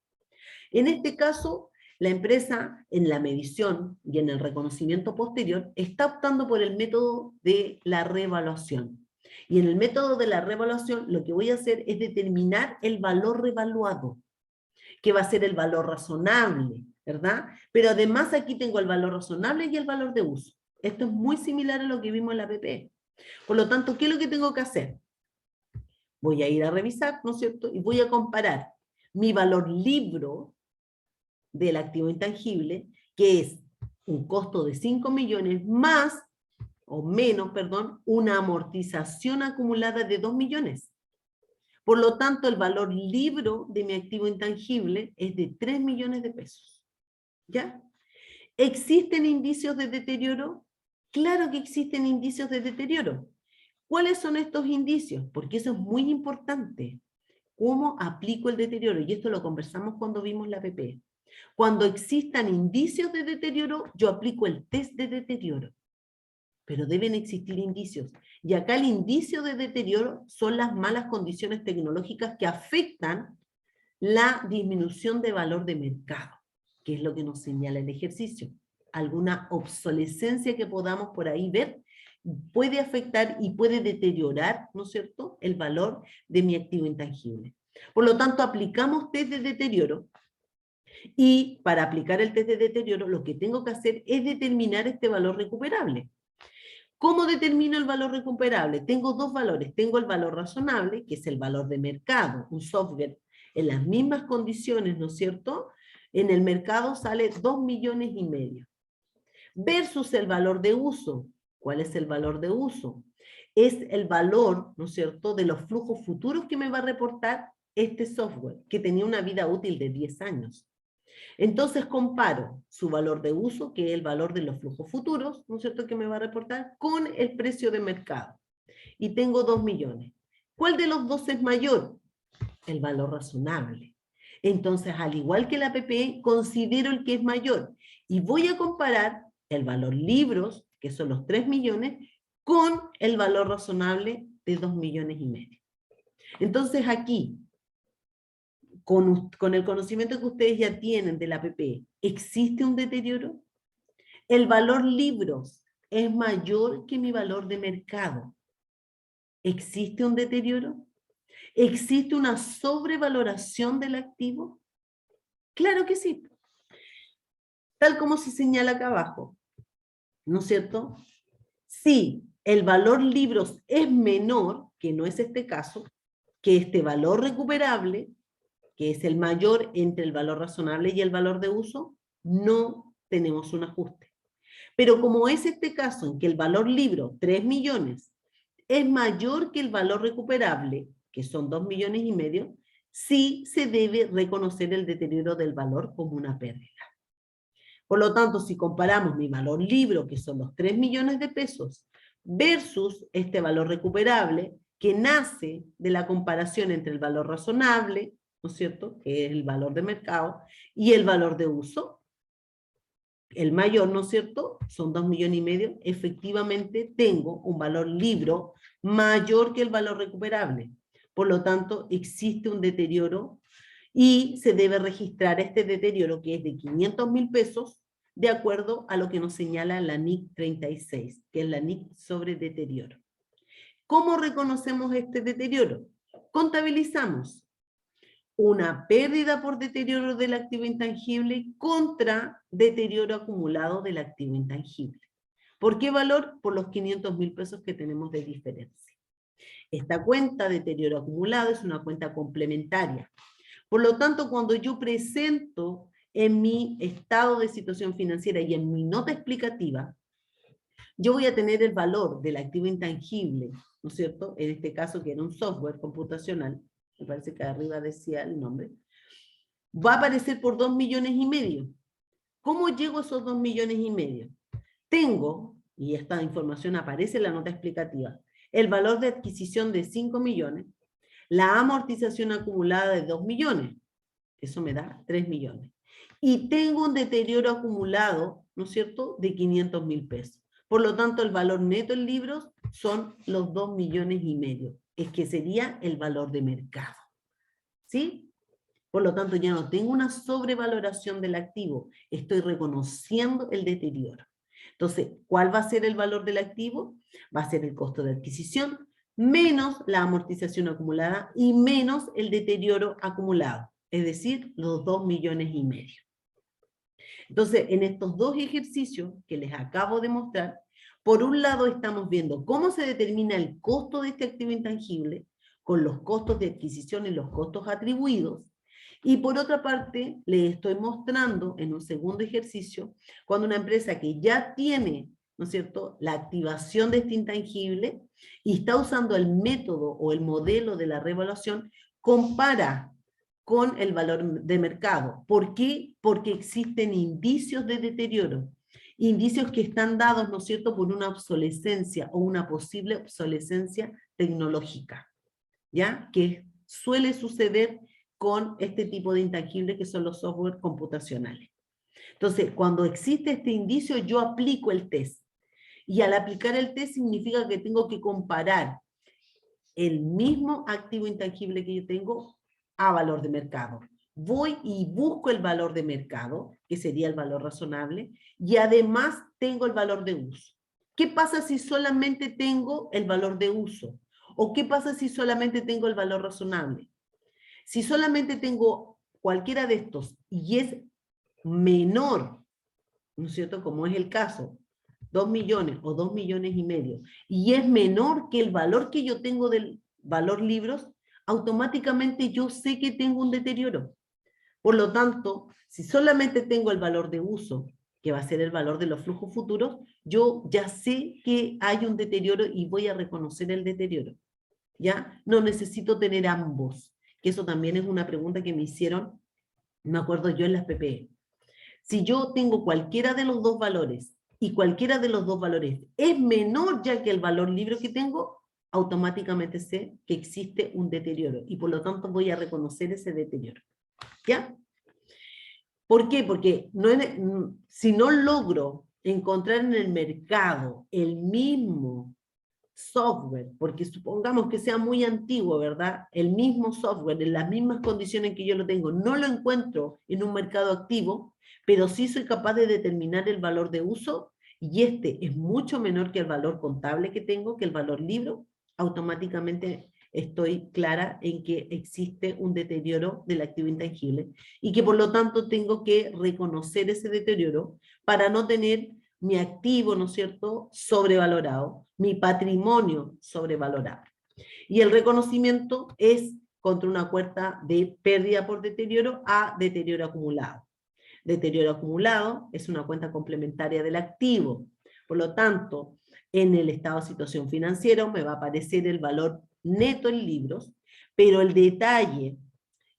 En este caso, la empresa en la medición y en el reconocimiento posterior está optando por el método de la revaluación. Y en el método de la revaluación lo que voy a hacer es determinar el valor revaluado, que va a ser el valor razonable, ¿verdad? Pero además aquí tengo el valor razonable y el valor de uso. Esto es muy similar a lo que vimos en la APP. Por lo tanto, ¿qué es lo que tengo que hacer? Voy a ir a revisar, ¿no es cierto? Y voy a comparar mi valor libro del activo intangible, que es un costo de 5 millones más, o menos, perdón, una amortización acumulada de 2 millones. Por lo tanto, el valor libro de mi activo intangible es de 3 millones de pesos. ¿Ya? ¿Existen indicios de deterioro? Claro que existen indicios de deterioro. ¿Cuáles son estos indicios? Porque eso es muy importante. ¿Cómo aplico el deterioro? Y esto lo conversamos cuando vimos la APP. Cuando existan indicios de deterioro, yo aplico el test de deterioro. Pero deben existir indicios. Y acá el indicio de deterioro son las malas condiciones tecnológicas que afectan la disminución de valor de mercado, que es lo que nos señala el ejercicio. Alguna obsolescencia que podamos por ahí ver puede afectar y puede deteriorar, ¿no es cierto?, el valor de mi activo intangible. Por lo tanto, aplicamos test de deterioro y para aplicar el test de deterioro lo que tengo que hacer es determinar este valor recuperable. ¿Cómo determino el valor recuperable? Tengo dos valores. Tengo el valor razonable, que es el valor de mercado, un software en las mismas condiciones, ¿no es cierto? En el mercado sale 2 millones y medio. Versus el valor de uso. ¿Cuál es el valor de uso? Es el valor, ¿no es cierto?, de los flujos futuros que me va a reportar este software, que tenía una vida útil de 10 años. Entonces comparo su valor de uso, que es el valor de los flujos futuros, ¿no es cierto?, que me va a reportar, con el precio de mercado. Y tengo 2 millones. ¿Cuál de los dos es mayor? El valor razonable. Entonces, al igual que la APP, considero el que es mayor. Y voy a comparar el valor libros, que son los 3 millones, con el valor razonable de 2 millones y medio. Entonces aquí, con el conocimiento que ustedes ya tienen de la APP, ¿existe un deterioro? El valor libros es mayor que mi valor de mercado. ¿Existe un deterioro? ¿Existe una sobrevaloración del activo? Claro que sí. Tal como se señala acá abajo, ¿no es cierto? Si el valor libros es menor, que no es este caso, que este valor recuperable, que es el mayor entre el valor razonable y el valor de uso, no tenemos un ajuste. Pero como es este caso en que el valor libro, 3 millones, es mayor que el valor recuperable, que son 2 millones y medio, sí se debe reconocer el deterioro del valor como una pérdida. Por lo tanto, si comparamos mi valor libro, que son los 3 millones de pesos, versus este valor recuperable, que nace de la comparación entre el valor razonable, ¿no es cierto?, que es el valor de mercado, y el valor de uso, el mayor, ¿no es cierto?, son 2 millones y medio, efectivamente tengo un valor libro mayor que el valor recuperable. Por lo tanto, existe un deterioro y se debe registrar este deterioro, que es de 500.000 pesos, de acuerdo a lo que nos señala la NIC 36, que es la NIC sobre deterioro. ¿Cómo reconocemos este deterioro? Contabilizamos una pérdida por deterioro del activo intangible contra deterioro acumulado del activo intangible. ¿Por qué valor? Por los 500.000 pesos que tenemos de diferencia. Esta cuenta deterioro acumulado es una cuenta complementaria. Por lo tanto, cuando yo presento en mi estado de situación financiera y en mi nota explicativa, yo voy a tener el valor del activo intangible, ¿no es cierto?, en este caso que era un software computacional, me parece que arriba decía el nombre, va a aparecer por 2 millones y medio. ¿Cómo llego a esos 2 millones y medio? Tengo, y esta información aparece en la nota explicativa, el valor de adquisición de 5 millones, la amortización acumulada de 2 millones, eso me da 3 millones. Y tengo un deterioro acumulado, ¿no es cierto?, de 500.000 pesos. Por lo tanto, el valor neto en libros son los 2 millones y medio, es que sería el valor de mercado. ¿Sí? Por lo tanto, ya no tengo una sobrevaloración del activo, estoy reconociendo el deterioro. Entonces, ¿cuál va a ser el valor del activo? Va a ser el costo de adquisición, menos la amortización acumulada y menos el deterioro acumulado, es decir, los 2 millones y medio. Entonces, en estos dos ejercicios que les acabo de mostrar, por un lado estamos viendo cómo se determina el costo de este activo intangible, con los costos de adquisición y los costos atribuidos, Y por otra parte, le estoy mostrando en un segundo ejercicio, cuando una empresa que ya tiene, ¿no es cierto?, la activación de este intangible y está usando el método o el modelo de la revaluación, compara con el valor de mercado. ¿Por qué? Porque existen indicios de deterioro, indicios que están dados, ¿no es cierto?, por una obsolescencia o una posible obsolescencia tecnológica, ¿ya? Que suele suceder con este tipo de intangibles que son los software computacionales. Entonces, cuando existe este indicio, yo aplico el test. Y al aplicar el test significa que tengo que comparar el mismo activo intangible que yo tengo a valor de mercado. Voy y busco el valor de mercado, que sería el valor razonable, y además tengo el valor de uso. ¿Qué pasa si solamente tengo el valor de uso? ¿O qué pasa si solamente tengo el valor razonable? Si solamente tengo cualquiera de estos y es menor, ¿no es cierto? Como es el caso, 2 millones o 2 millones y medio, y es menor que el valor que yo tengo del valor libros, automáticamente yo sé que tengo un deterioro. Por lo tanto, si solamente tengo el valor de uso, que va a ser el valor de los flujos futuros, yo ya sé que hay un deterioro y voy a reconocer el deterioro. ¿Ya? No necesito tener ambos, que eso también es una pregunta que me hicieron, me acuerdo yo en las PPE. Si yo tengo cualquiera de los dos valores y cualquiera de los dos valores es menor ya que el valor libre que tengo, automáticamente sé que existe un deterioro y por lo tanto voy a reconocer ese deterioro. ¿Ya? ¿Por qué? Porque si no logro encontrar en el mercado el mismo software, porque supongamos que sea muy antiguo, ¿verdad? El mismo software, en las mismas condiciones que yo lo tengo, no lo encuentro en un mercado activo, pero sí soy capaz de determinar el valor de uso, y este es mucho menor que el valor contable que tengo, que el valor libro, automáticamente estoy clara en que existe un deterioro del activo intangible, y que por lo tanto tengo que reconocer ese deterioro para no tener mi activo, ¿no es cierto?, sobrevalorado, mi patrimonio sobrevalorado. Y el reconocimiento es contra una cuenta de pérdida por deterioro a deterioro acumulado. Deterioro acumulado es una cuenta complementaria del activo. Por lo tanto, en el estado de situación financiera me va a aparecer el valor neto en libros, pero el detalle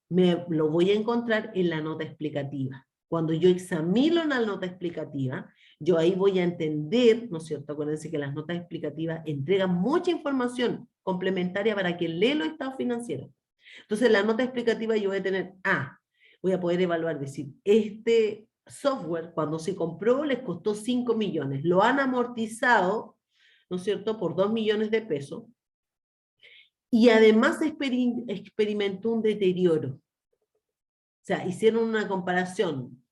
me lo voy a encontrar en la nota explicativa. Cuando yo examino la nota explicativa, yo ahí voy a entender, ¿no es cierto? Acuérdense que las notas explicativas entregan mucha información complementaria para quien lee los estados financieros. Entonces, en la nota explicativa yo voy a tener, voy a poder evaluar, decir, este software cuando se compró les costó 5 millones, lo han amortizado, ¿no es cierto?, por 2 millones de pesos, y además experimentó un deterioro. O sea, hicieron una comparación,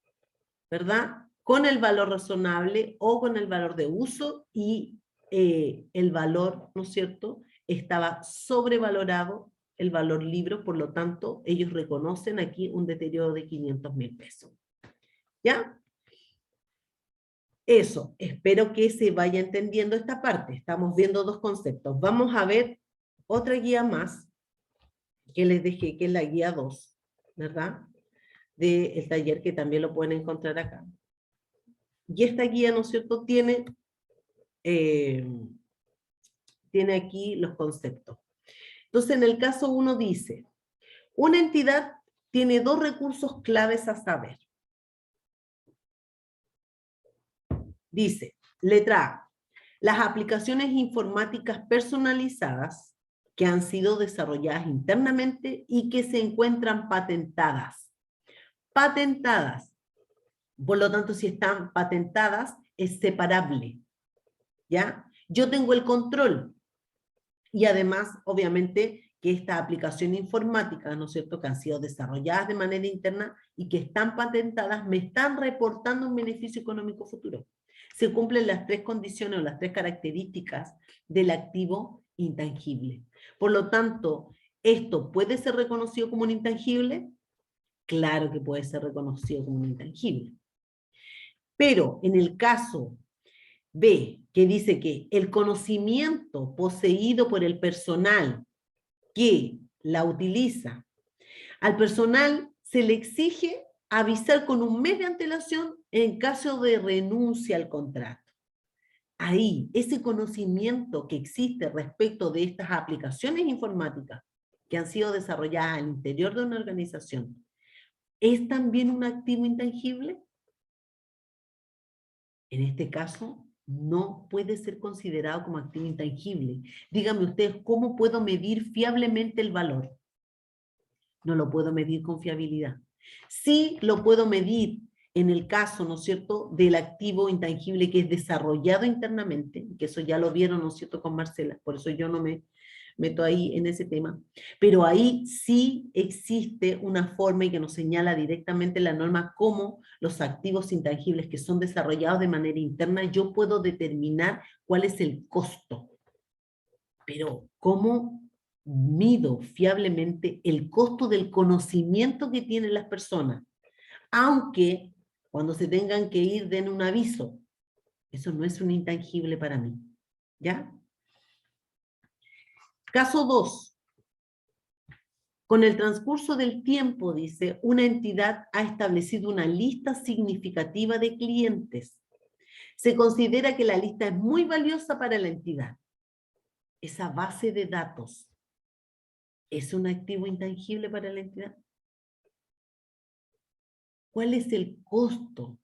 ¿verdad?, con el valor razonable o con el valor de uso, y el valor, ¿no es cierto?, estaba sobrevalorado, el valor libro, por lo tanto, ellos reconocen aquí un deterioro de 500.000 pesos. ¿Ya? Eso, espero que se vaya entendiendo esta parte. Estamos viendo dos conceptos. Vamos a ver otra guía más que les dejé, que es la guía 2, ¿verdad?, del taller, que también lo pueden encontrar acá. Y esta guía, ¿no es cierto?, tiene aquí los conceptos. Entonces, en el caso 1 dice, una entidad tiene dos recursos claves a saber. Dice, letra A, las aplicaciones informáticas personalizadas que han sido desarrolladas internamente y que se encuentran patentadas. Patentadas. Por lo tanto, si están patentadas, es separable. ¿Ya? Yo tengo el control. Y además, obviamente, que estas aplicaciones informáticas, ¿no es cierto?, que han sido desarrolladas de manera interna y que están patentadas, me están reportando un beneficio económico futuro. Se cumplen las tres condiciones o las tres características del activo intangible. Por lo tanto, ¿esto puede ser reconocido como un intangible? Claro que puede ser reconocido como un intangible. Pero en el caso B, que dice que el conocimiento poseído por el personal que la utiliza, al personal se le exige avisar con un mes de antelación en caso de renuncia al contrato. Ahí, ese conocimiento que existe respecto de estas aplicaciones informáticas que han sido desarrolladas al interior de una organización, ¿es también un activo intangible? En este caso, no puede ser considerado como activo intangible. Díganme ustedes, ¿cómo puedo medir fiablemente el valor? No lo puedo medir con fiabilidad. Sí lo puedo medir en el caso, ¿no es cierto?, del activo intangible que es desarrollado internamente, que eso ya lo vieron, ¿no es cierto?, con Marcela, por eso yo no me meto ahí en ese tema, pero ahí sí existe una forma y que nos señala directamente la norma cómo los activos intangibles que son desarrollados de manera interna, yo puedo determinar cuál es el costo. Pero ¿cómo mido fiablemente el costo del conocimiento que tienen las personas? Aunque cuando se tengan que ir den un aviso, eso no es un intangible para mí, ¿ya? Caso 2. Con el transcurso del tiempo, dice, una entidad ha establecido una lista significativa de clientes. Se considera que la lista es muy valiosa para la entidad. Esa base de datos, ¿es un activo intangible para la entidad? ¿Cuál es el costo?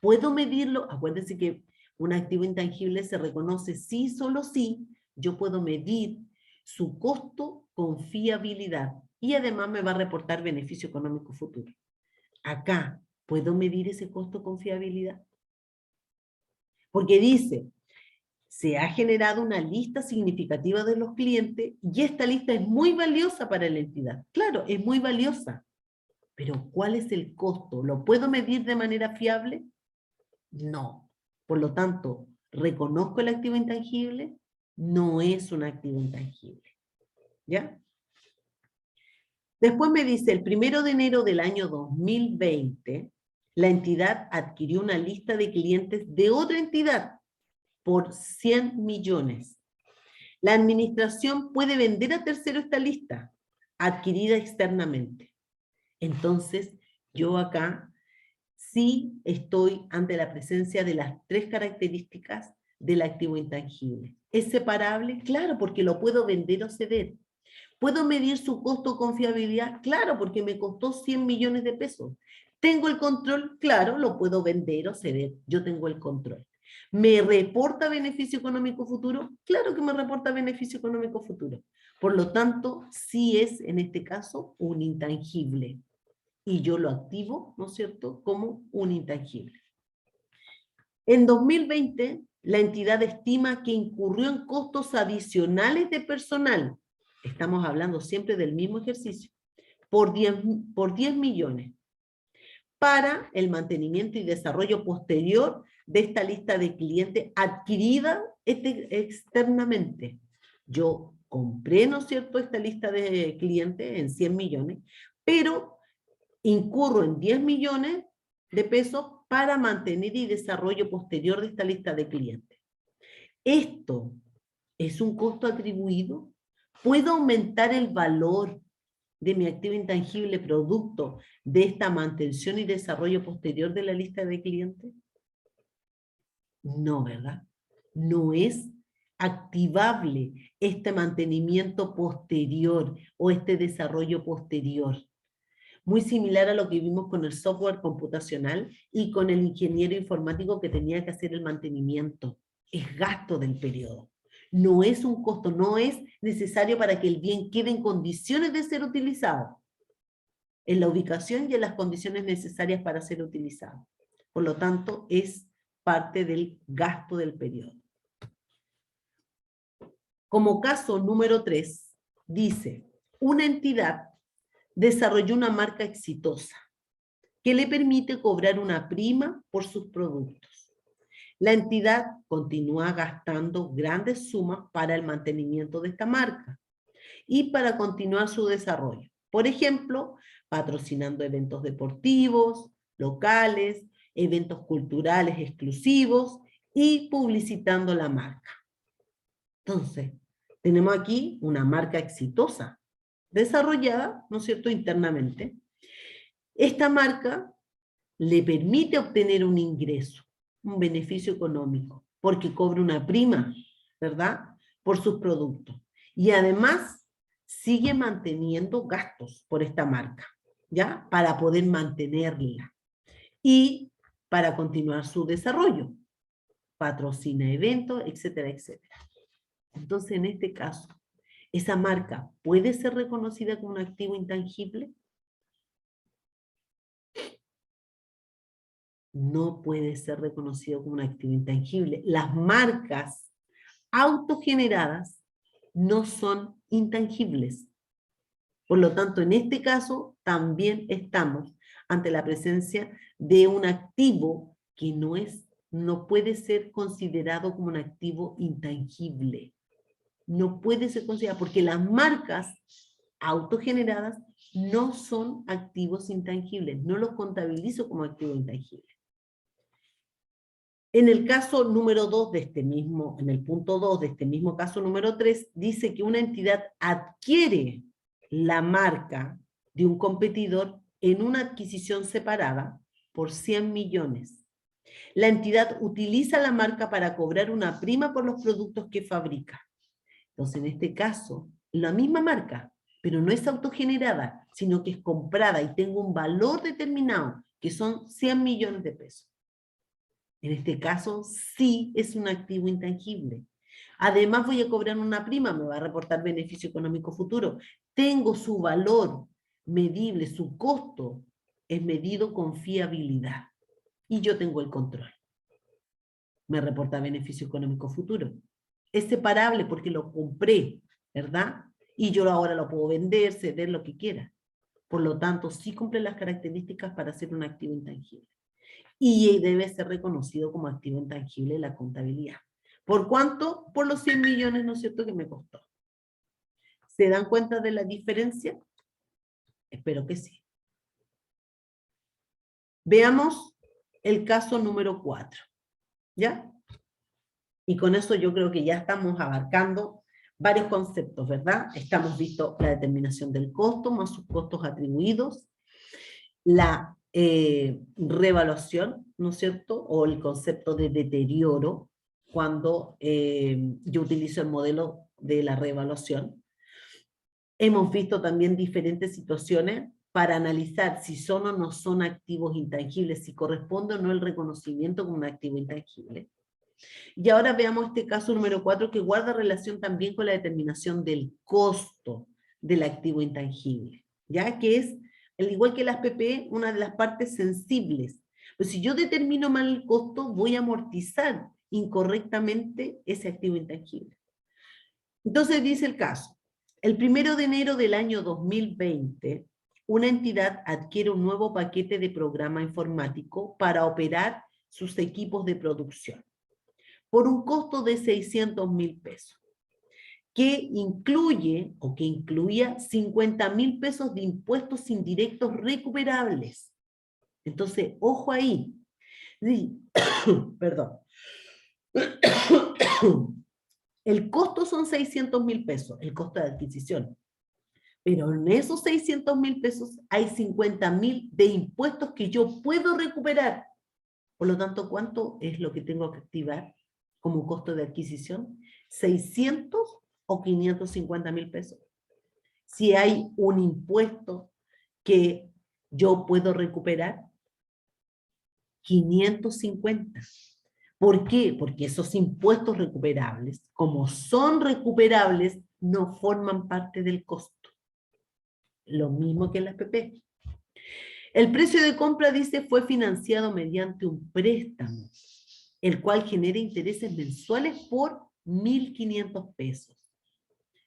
¿Puedo medirlo? Acuérdense que un activo intangible se reconoce sí, solo sí, yo puedo medir su costo con fiabilidad y además me va a reportar beneficio económico futuro. Acá, ¿puedo medir ese costo con fiabilidad? Porque dice, se ha generado una lista significativa de los clientes y esta lista es muy valiosa para la entidad. Claro, es muy valiosa, pero ¿cuál es el costo? ¿Lo puedo medir de manera fiable? No. Por lo tanto, ¿reconozco el activo intangible? No es un activo intangible. ¿Ya? Después me dice, el 1 de enero del año 2020, la entidad adquirió una lista de clientes de otra entidad por 100 millones. La administración puede vender a tercero esta lista, adquirida externamente. Entonces, yo acá sí estoy ante la presencia de las 3 características del activo intangible. ¿Es separable? Claro, porque lo puedo vender o ceder. ¿Puedo medir su costo con fiabilidad? Claro, porque me costó 100 millones de pesos. ¿Tengo el control? Claro, lo puedo vender o ceder. Yo tengo el control. ¿Me reporta beneficio económico futuro? Claro que me reporta beneficio económico futuro. Por lo tanto, sí es, en este caso, un intangible. Y yo lo activo, ¿no es cierto?, como un intangible. En 2020, la entidad estima que incurrió en costos adicionales de personal. Estamos hablando siempre del mismo ejercicio. Por 10 millones. Para el mantenimiento y desarrollo posterior de esta lista de clientes adquirida externamente. Yo compré, ¿no es cierto?, esta lista de clientes en 100 millones, pero incurro en 10 millones de pesos para mantener y desarrollo posterior de esta lista de clientes. ¿Esto es un costo atribuido? ¿Puedo aumentar el valor de mi activo intangible producto de esta mantención y desarrollo posterior de la lista de clientes? No, ¿verdad? No es activable este mantenimiento posterior o este desarrollo posterior. Muy similar a lo que vimos con el software computacional y con el ingeniero informático que tenía que hacer el mantenimiento. Es gasto del periodo. No es un costo, no es necesario para que el bien quede en condiciones de ser utilizado, en la ubicación y en las condiciones necesarias para ser utilizado. Por lo tanto, es parte del gasto del periodo. Como caso número 3, dice, una entidad desarrolló una marca exitosa que le permite cobrar una prima por sus productos. La entidad continúa gastando grandes sumas para el mantenimiento de esta marca y para continuar su desarrollo. Por ejemplo, patrocinando eventos deportivos, locales, eventos culturales exclusivos y publicitando la marca. Entonces, tenemos aquí una marca exitosa, desarrollada, ¿no es cierto?, internamente, Esta marca le permite obtener un ingreso, un beneficio económico, porque cobra una prima, ¿verdad?, por sus productos. Y además sigue manteniendo gastos por esta marca, ¿ya?, para poder mantenerla y para continuar su desarrollo. Patrocina eventos, etcétera, etcétera. Entonces, en este caso, ¿esa marca puede ser reconocida como un activo intangible? No puede ser reconocido como un activo intangible. Las marcas autogeneradas no son intangibles. Por lo tanto, en este caso, también estamos ante la presencia de un activo que no puede ser considerado como un activo intangible. No puede ser considerado, porque las marcas autogeneradas no son activos intangibles. No los contabilizo como activo intangible. En el caso número 2 de este mismo, en el punto 2 de este mismo caso número 3, dice que una entidad adquiere la marca de un competidor en una adquisición separada por 100 millones. La entidad utiliza la marca para cobrar una prima por los productos que fabrica. Entonces, en este caso, la misma marca, pero no es autogenerada, sino que es comprada y tengo un valor determinado, que son 100 millones de pesos. En este caso, sí es un activo intangible. Además, voy a cobrar una prima, me va a reportar beneficio económico futuro. Tengo su valor medible, su costo es medido con fiabilidad. Y yo tengo el control. Me reporta beneficio económico futuro. Es separable porque lo compré, ¿verdad? Y yo ahora lo puedo vender, ceder, lo que quiera. Por lo tanto, sí cumple las características para ser un activo intangible. Y debe ser reconocido como activo intangible en la contabilidad. ¿Por cuánto? Por los 100 millones, ¿no es cierto?, que me costó. ¿Se dan cuenta de la diferencia? Espero que sí. Veamos el caso número 4. ¿Ya? Y con eso yo creo que ya estamos abarcando varios conceptos, ¿verdad? Estamos visto la determinación del costo más sus costos atribuidos, la revaluación, ¿no es cierto?, o el concepto de deterioro, cuando yo utilizo el modelo de la revaluación. Hemos visto también diferentes situaciones para analizar si son o no son activos intangibles, si corresponde o no el reconocimiento como un activo intangible. Y ahora veamos este caso número 4, que guarda relación también con la determinación del costo del activo intangible, ya que es, al igual que las PPE, una de las partes sensibles. Pues si yo determino mal el costo, voy a amortizar incorrectamente ese activo intangible. Entonces dice el caso, el 1 de enero del año 2020, una entidad adquiere un nuevo paquete de programa informático para operar sus equipos de producción, por un costo de 600.000 pesos, que incluye, o que incluía 50.000 pesos de impuestos indirectos recuperables. Entonces, ojo ahí. Perdón. El costo son 600.000 pesos, el costo de adquisición. Pero en esos 600.000 pesos hay 50.000 de impuestos que yo puedo recuperar. Por lo tanto, ¿cuánto es lo que tengo que activar como costo de adquisición? 600 o 550.000 pesos. Si hay un impuesto que yo puedo recuperar, 550. ¿Por qué? Porque esos impuestos recuperables, como son recuperables, no forman parte del costo. Lo mismo que en las PP. El precio de compra, dice, fue financiado mediante un préstamo, el cual genera intereses mensuales por 1.500 pesos.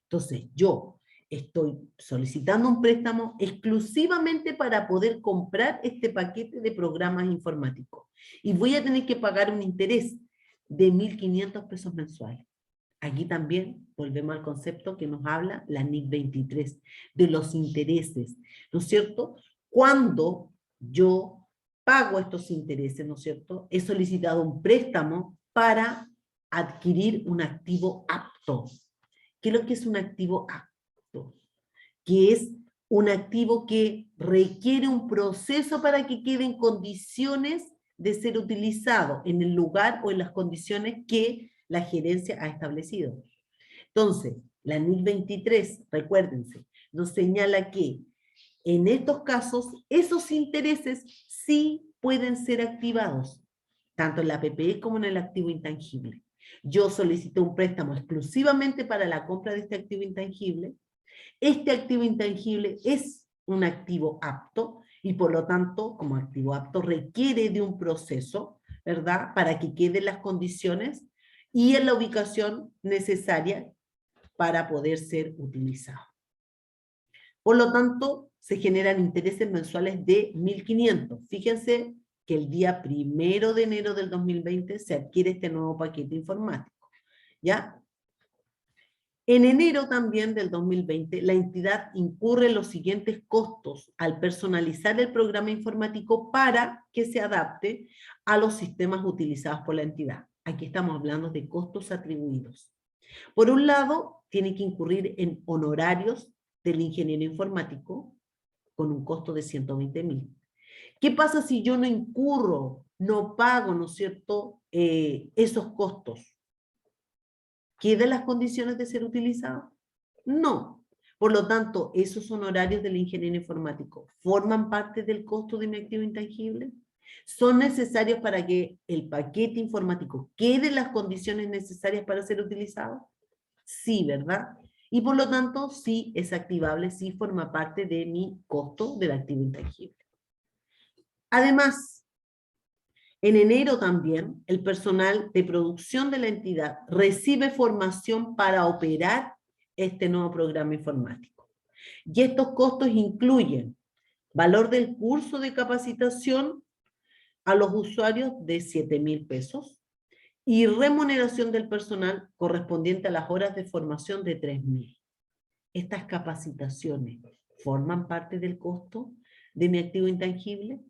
Entonces, yo estoy solicitando un préstamo exclusivamente para poder comprar este paquete de programas informáticos. Y voy a tener que pagar un interés de 1.500 pesos mensuales. Aquí también volvemos al concepto que nos habla la NIC 23, de los intereses, ¿no es cierto? Cuando yo pago estos intereses, ¿no es cierto?, he solicitado un préstamo para adquirir un activo apto. ¿Qué es lo que es un activo apto? Que es un activo que requiere un proceso para que quede en condiciones de ser utilizado en el lugar o en las condiciones que la gerencia ha establecido. Entonces, la NIC 23, recuérdense, nos señala que en estos casos, esos intereses sí pueden ser activados, tanto en la PPE como en el activo intangible. Yo solicité un préstamo exclusivamente para la compra de este activo intangible. Este activo intangible es un activo apto y por lo tanto, como activo apto, requiere de un proceso, ¿verdad?, para que queden las condiciones y en la ubicación necesaria para poder ser utilizado. Por lo tanto, se generan intereses mensuales de 1.500. Fíjense que el día 1 de enero del 2020 se adquiere este nuevo paquete informático, ¿ya? En enero también del 2020, la entidad incurre en los siguientes costos al personalizar el programa informático para que se adapte a los sistemas utilizados por la entidad. Aquí estamos hablando de costos atribuidos. Por un lado, tiene que incurrir en honorarios del ingeniero informático con un costo de 120.000. ¿Qué pasa si yo no incurro, no pago, ¿no es cierto?, esos costos? ¿Quedan las condiciones de ser utilizado? No. Por lo tanto, esos honorarios del ingeniero informático forman parte del costo de mi activo intangible. ¿Son necesarios para que el paquete informático quede en las condiciones necesarias para ser utilizado? Sí, ¿verdad? Y por lo tanto, sí es activable, sí forma parte de mi costo del activo intangible. Además, en enero también, el personal de producción de la entidad recibe formación para operar este nuevo programa informático. Y estos costos incluyen valor del curso de capacitación a los usuarios de 7.000 pesos y remuneración del personal correspondiente a las horas de formación de 3.000. Estas capacitaciones forman parte del costo de mi activo intangible.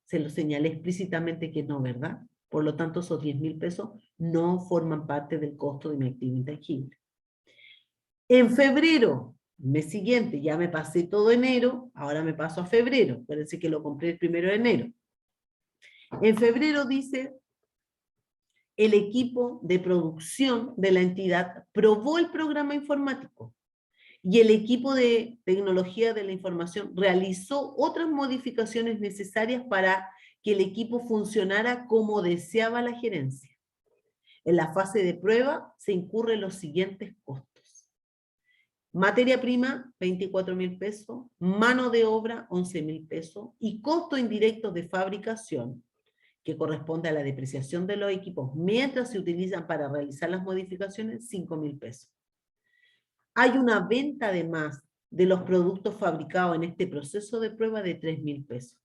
Se lo señalé explícitamente que no, ¿verdad? Por lo tanto, esos 10.000 pesos no forman parte del costo de mi activo intangible. En febrero, mes siguiente, ya me pasé todo enero, ahora me paso a febrero. Acuérdense que lo compré el 1 de enero. En febrero dice, el equipo de producción de la entidad probó el programa informático y el equipo de tecnología de la información realizó otras modificaciones necesarias para que el equipo funcionara como deseaba la gerencia. En la fase de prueba se incurren los siguientes costos. Materia prima, 24.000 pesos, mano de obra, 11.000 pesos, y costos indirectos de fabricación, que corresponde a la depreciación de los equipos mientras se utilizan para realizar las modificaciones, 5.000 pesos. Hay una venta además de los productos fabricados en este proceso de prueba de 3.000 pesos.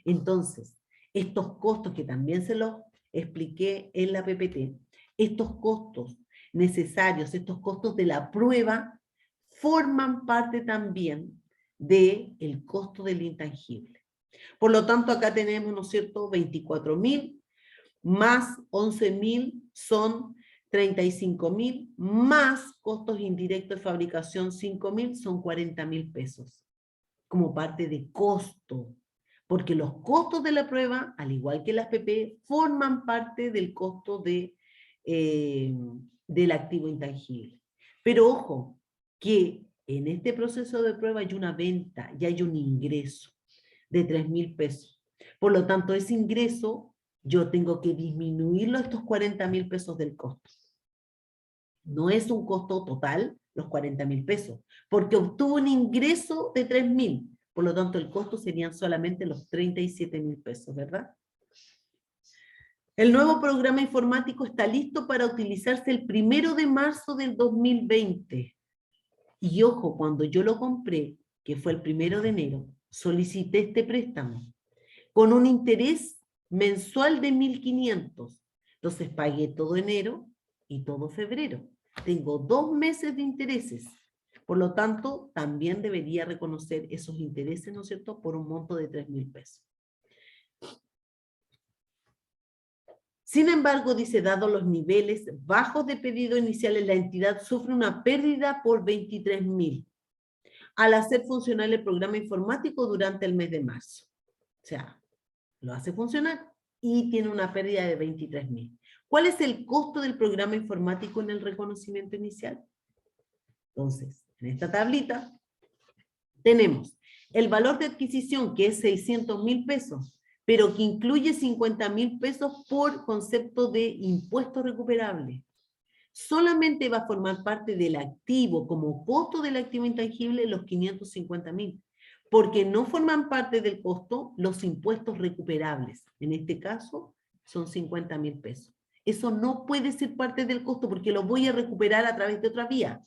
Entonces, estos costos que también se los expliqué en la PPT, estos costos necesarios, estos costos de la prueba, forman parte también del costo del intangible. Por lo tanto, acá tenemos, ¿no es cierto?, 24.000 más 11.000 son 35.000, más costos indirectos de fabricación 5.000, son 40.000 pesos, como parte de costo, porque los costos de la prueba, al igual que las PP, forman parte del costo del activo intangible. Pero ojo, que en este proceso de prueba hay una venta y hay un ingreso de 3.000 pesos. Por lo tanto, ese ingreso yo tengo que disminuirlo a estos 40.000 pesos del costo. No es un costo total, los 40.000 pesos, porque obtuvo un ingreso de 3.000. Por lo tanto, el costo serían solamente los 37.000 pesos, ¿verdad? El nuevo programa informático está listo para utilizarse el 1 de marzo del 2020. Y ojo, cuando yo lo compré, que fue el 1 de enero, solicité este préstamo con un interés mensual de 1.500. Entonces pagué todo enero y todo febrero. Tengo 2 meses de intereses. Por lo tanto, también debería reconocer esos intereses, ¿no es cierto?, por un monto de 3.000 pesos. Sin embargo, dice, dado los niveles bajos de pedido iniciales, la entidad sufre una pérdida por 23.000. al hacer funcionar el programa informático durante el mes de marzo. O sea, lo hace funcionar y tiene una pérdida de 23.000. ¿Cuál es el costo del programa informático en el reconocimiento inicial? Entonces, en esta tablita tenemos el valor de adquisición, que es 600.000 pesos, pero que incluye 50.000 pesos por concepto de impuesto recuperable. Solamente va a formar parte del activo, como costo del activo intangible, los 550.000, porque no forman parte del costo los impuestos recuperables. En este caso, son 50.000 pesos. Eso no puede ser parte del costo porque lo voy a recuperar a través de otra vía.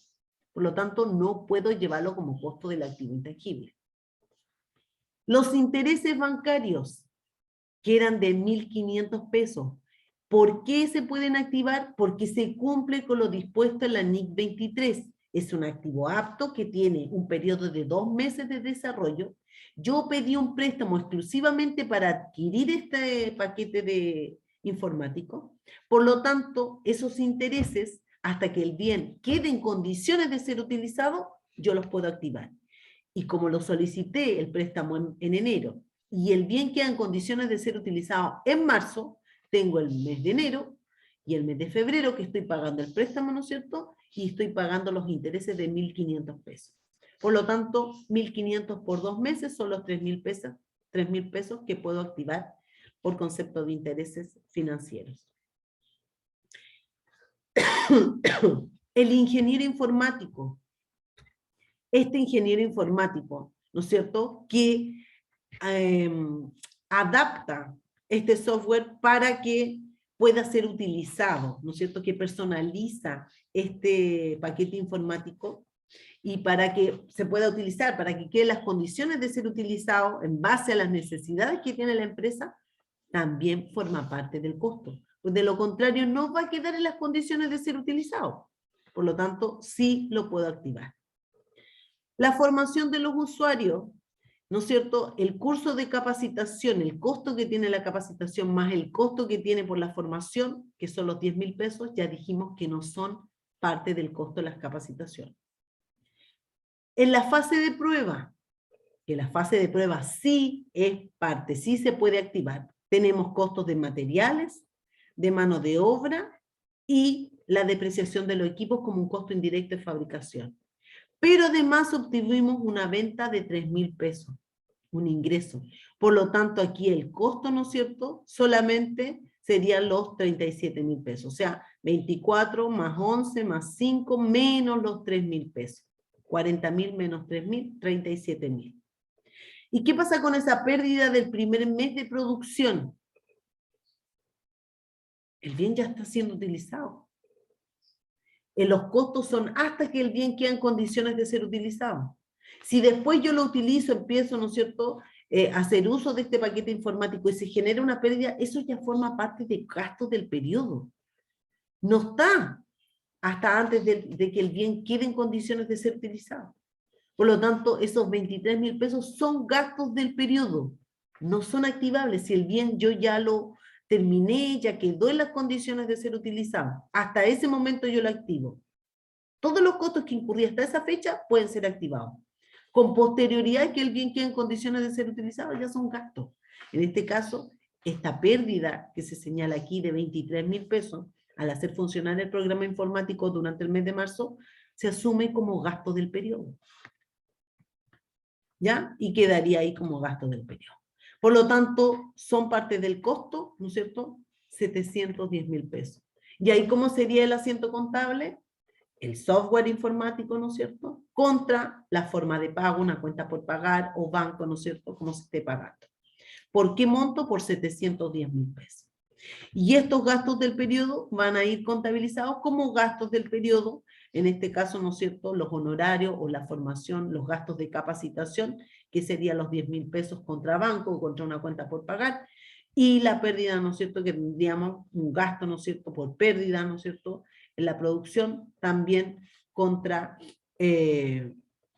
Por lo tanto, no puedo llevarlo como costo del activo intangible. Los intereses bancarios, que eran de 1.500 pesos. ¿Por qué se pueden activar? Porque se cumple con lo dispuesto en la NIC 23. Es un activo apto que tiene un periodo de 2 meses de desarrollo. Yo pedí un préstamo exclusivamente para adquirir este paquete de informático. Por lo tanto, esos intereses, hasta que el bien quede en condiciones de ser utilizado, yo los puedo activar. Y como lo solicité el préstamo en enero, y el bien queda en condiciones de ser utilizado en marzo, tengo el mes de enero y el mes de febrero que estoy pagando el préstamo, ¿no es cierto? Y estoy pagando los intereses de 1.500 pesos. Por lo tanto, 1.500 por 2 meses son los 3.000 pesos, 3.000 pesos que puedo activar por concepto de intereses financieros. El ingeniero informático. Este ingeniero informático, ¿no es cierto?, que adapta este software para que pueda ser utilizado, ¿no es cierto?, que personaliza este paquete informático y para que se pueda utilizar, para que queden las condiciones de ser utilizado en base a las necesidades que tiene la empresa, también forma parte del costo. Pues de lo contrario, no va a quedar en las condiciones de ser utilizado. Por lo tanto, sí lo puedo activar. La formación de los usuarios, ¿no es cierto? El curso de capacitación, el costo que tiene la capacitación más el costo que tiene por la formación, que son los 10.000 pesos, ya dijimos que no son parte del costo de las capacitaciones. En la fase de prueba, que la fase de prueba sí es parte, sí se puede activar. Tenemos costos de materiales, de mano de obra y la depreciación de los equipos como un costo indirecto de fabricación. Pero además obtuvimos una venta de 3.000 pesos, un ingreso. Por lo tanto, aquí el costo, ¿no es cierto?, solamente serían los 37.000 pesos. O sea, 24 más 11 más 5 menos los 3.000 pesos. 40.000 menos 3.000, 37.000. ¿Y qué pasa con esa pérdida del primer mes de producción? El bien ya está siendo utilizado. Los costos son hasta que el bien queda en condiciones de ser utilizado. Si después yo lo utilizo, empiezo, ¿no es cierto?, a hacer uso de este paquete informático y se genera una pérdida, eso ya forma parte de gastos del periodo. No está hasta antes de que el bien quede en condiciones de ser utilizado. Por lo tanto, esos 23.000 pesos son gastos del periodo, no son activables. Si el bien yo ya lo terminé, ya quedó en las condiciones de ser utilizado, hasta ese momento yo lo activo. Todos los costos que incurrí hasta esa fecha pueden ser activados. Con posterioridad que el bien quede en condiciones de ser utilizado, ya son gastos. En este caso, esta pérdida que se señala aquí de 23.000 pesos, al hacer funcionar el programa informático durante el mes de marzo, se asume como gasto del periodo. ¿Ya? Y quedaría ahí como gasto del periodo. Por lo tanto, son parte del costo, ¿no es cierto?, 710.000 pesos. ¿Y ahí cómo sería el asiento contable? El software informático, ¿no es cierto?, contra la forma de pago, una cuenta por pagar o banco, ¿no es cierto?, como se esté pagando. ¿Por qué monto? Por 710.000 pesos. Y estos gastos del periodo van a ir contabilizados como gastos del periodo, en este caso, ¿no es cierto?, los honorarios o la formación, los gastos de capacitación, que serían los 10.000 pesos contra banco o contra una cuenta por pagar, y la pérdida, ¿no es cierto?, que tendríamos un gasto, ¿no es cierto?, por pérdida, ¿no es cierto?, en la producción, también contra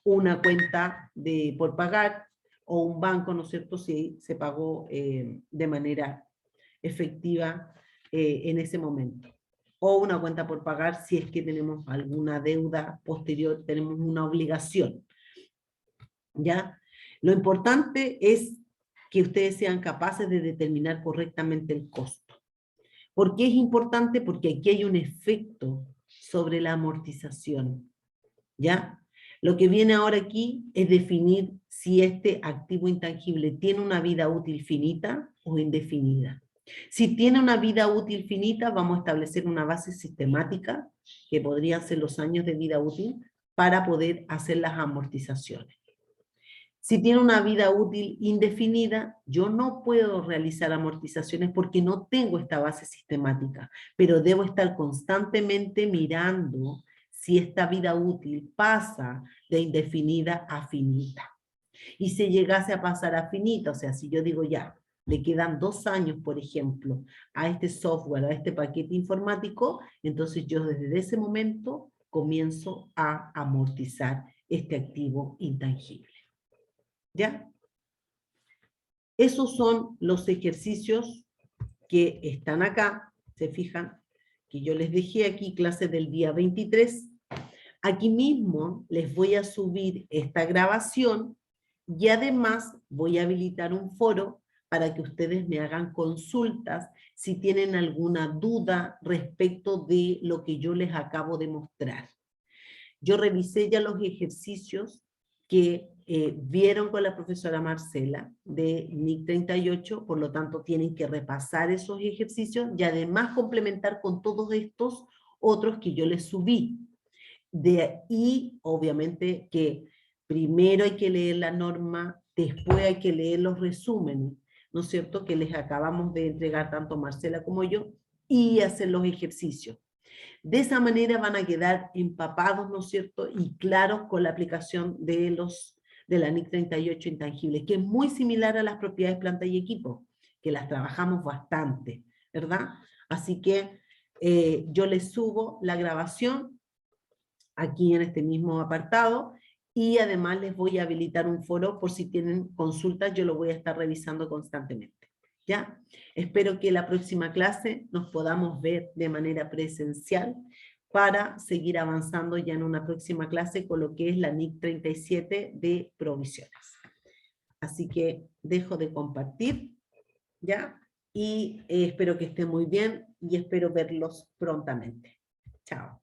una cuenta por pagar o un banco, ¿no es cierto?, si se pagó de manera efectiva en ese momento. O una cuenta por pagar si es que tenemos alguna deuda posterior, tenemos una obligación. ¿ya? Lo importante es que ustedes sean capaces de determinar correctamente el costo. ¿Por qué es importante? Porque aquí hay un efecto sobre la amortización, ¿ya? Lo que viene ahora aquí es definir si este activo intangible tiene una vida útil finita o indefinida. Si tiene una vida útil finita, vamos a establecer una base sistemática, que podrían ser los años de vida útil, para poder hacer las amortizaciones. Si tiene una vida útil indefinida, yo no puedo realizar amortizaciones porque no tengo esta base sistemática, pero debo estar constantemente mirando si esta vida útil pasa de indefinida a finita. Y si llegase a pasar a finita, o sea, si yo digo ya, le quedan 2 años, por ejemplo, a este software, a este paquete informático, entonces yo desde ese momento comienzo a amortizar este activo intangible. ¿Ya? Esos son los ejercicios que están acá, se fijan, que yo les dejé aquí, clases del día 23. Aquí mismo les voy a subir esta grabación y además voy a habilitar un foro para que ustedes me hagan consultas si tienen alguna duda respecto de lo que yo les acabo de mostrar. Yo revisé ya los ejercicios que vieron con la profesora Marcela de NIC 38, por lo tanto tienen que repasar esos ejercicios y además complementar con todos estos otros que yo les subí. Y obviamente que primero hay que leer la norma, después hay que leer los resúmenes, ¿no es cierto?, que les acabamos de entregar tanto Marcela como yo, y hacer los ejercicios. De esa manera van a quedar empapados, ¿no es cierto?, y claros con la aplicación de la NIC 38 intangibles, que es muy similar a las propiedades planta y equipo, que las trabajamos bastante, ¿verdad? Así que yo les subo la grabación aquí en este mismo apartado, y además les voy a habilitar un foro por si tienen consultas, yo lo voy a estar revisando constantemente. ¿Ya? Espero que la próxima clase nos podamos ver de manera presencial para seguir avanzando ya en una próxima clase con lo que es la NIC 37 de provisiones. Así que dejo de compartir, ¿ya? Y espero que estén muy bien y espero verlos prontamente. Chao.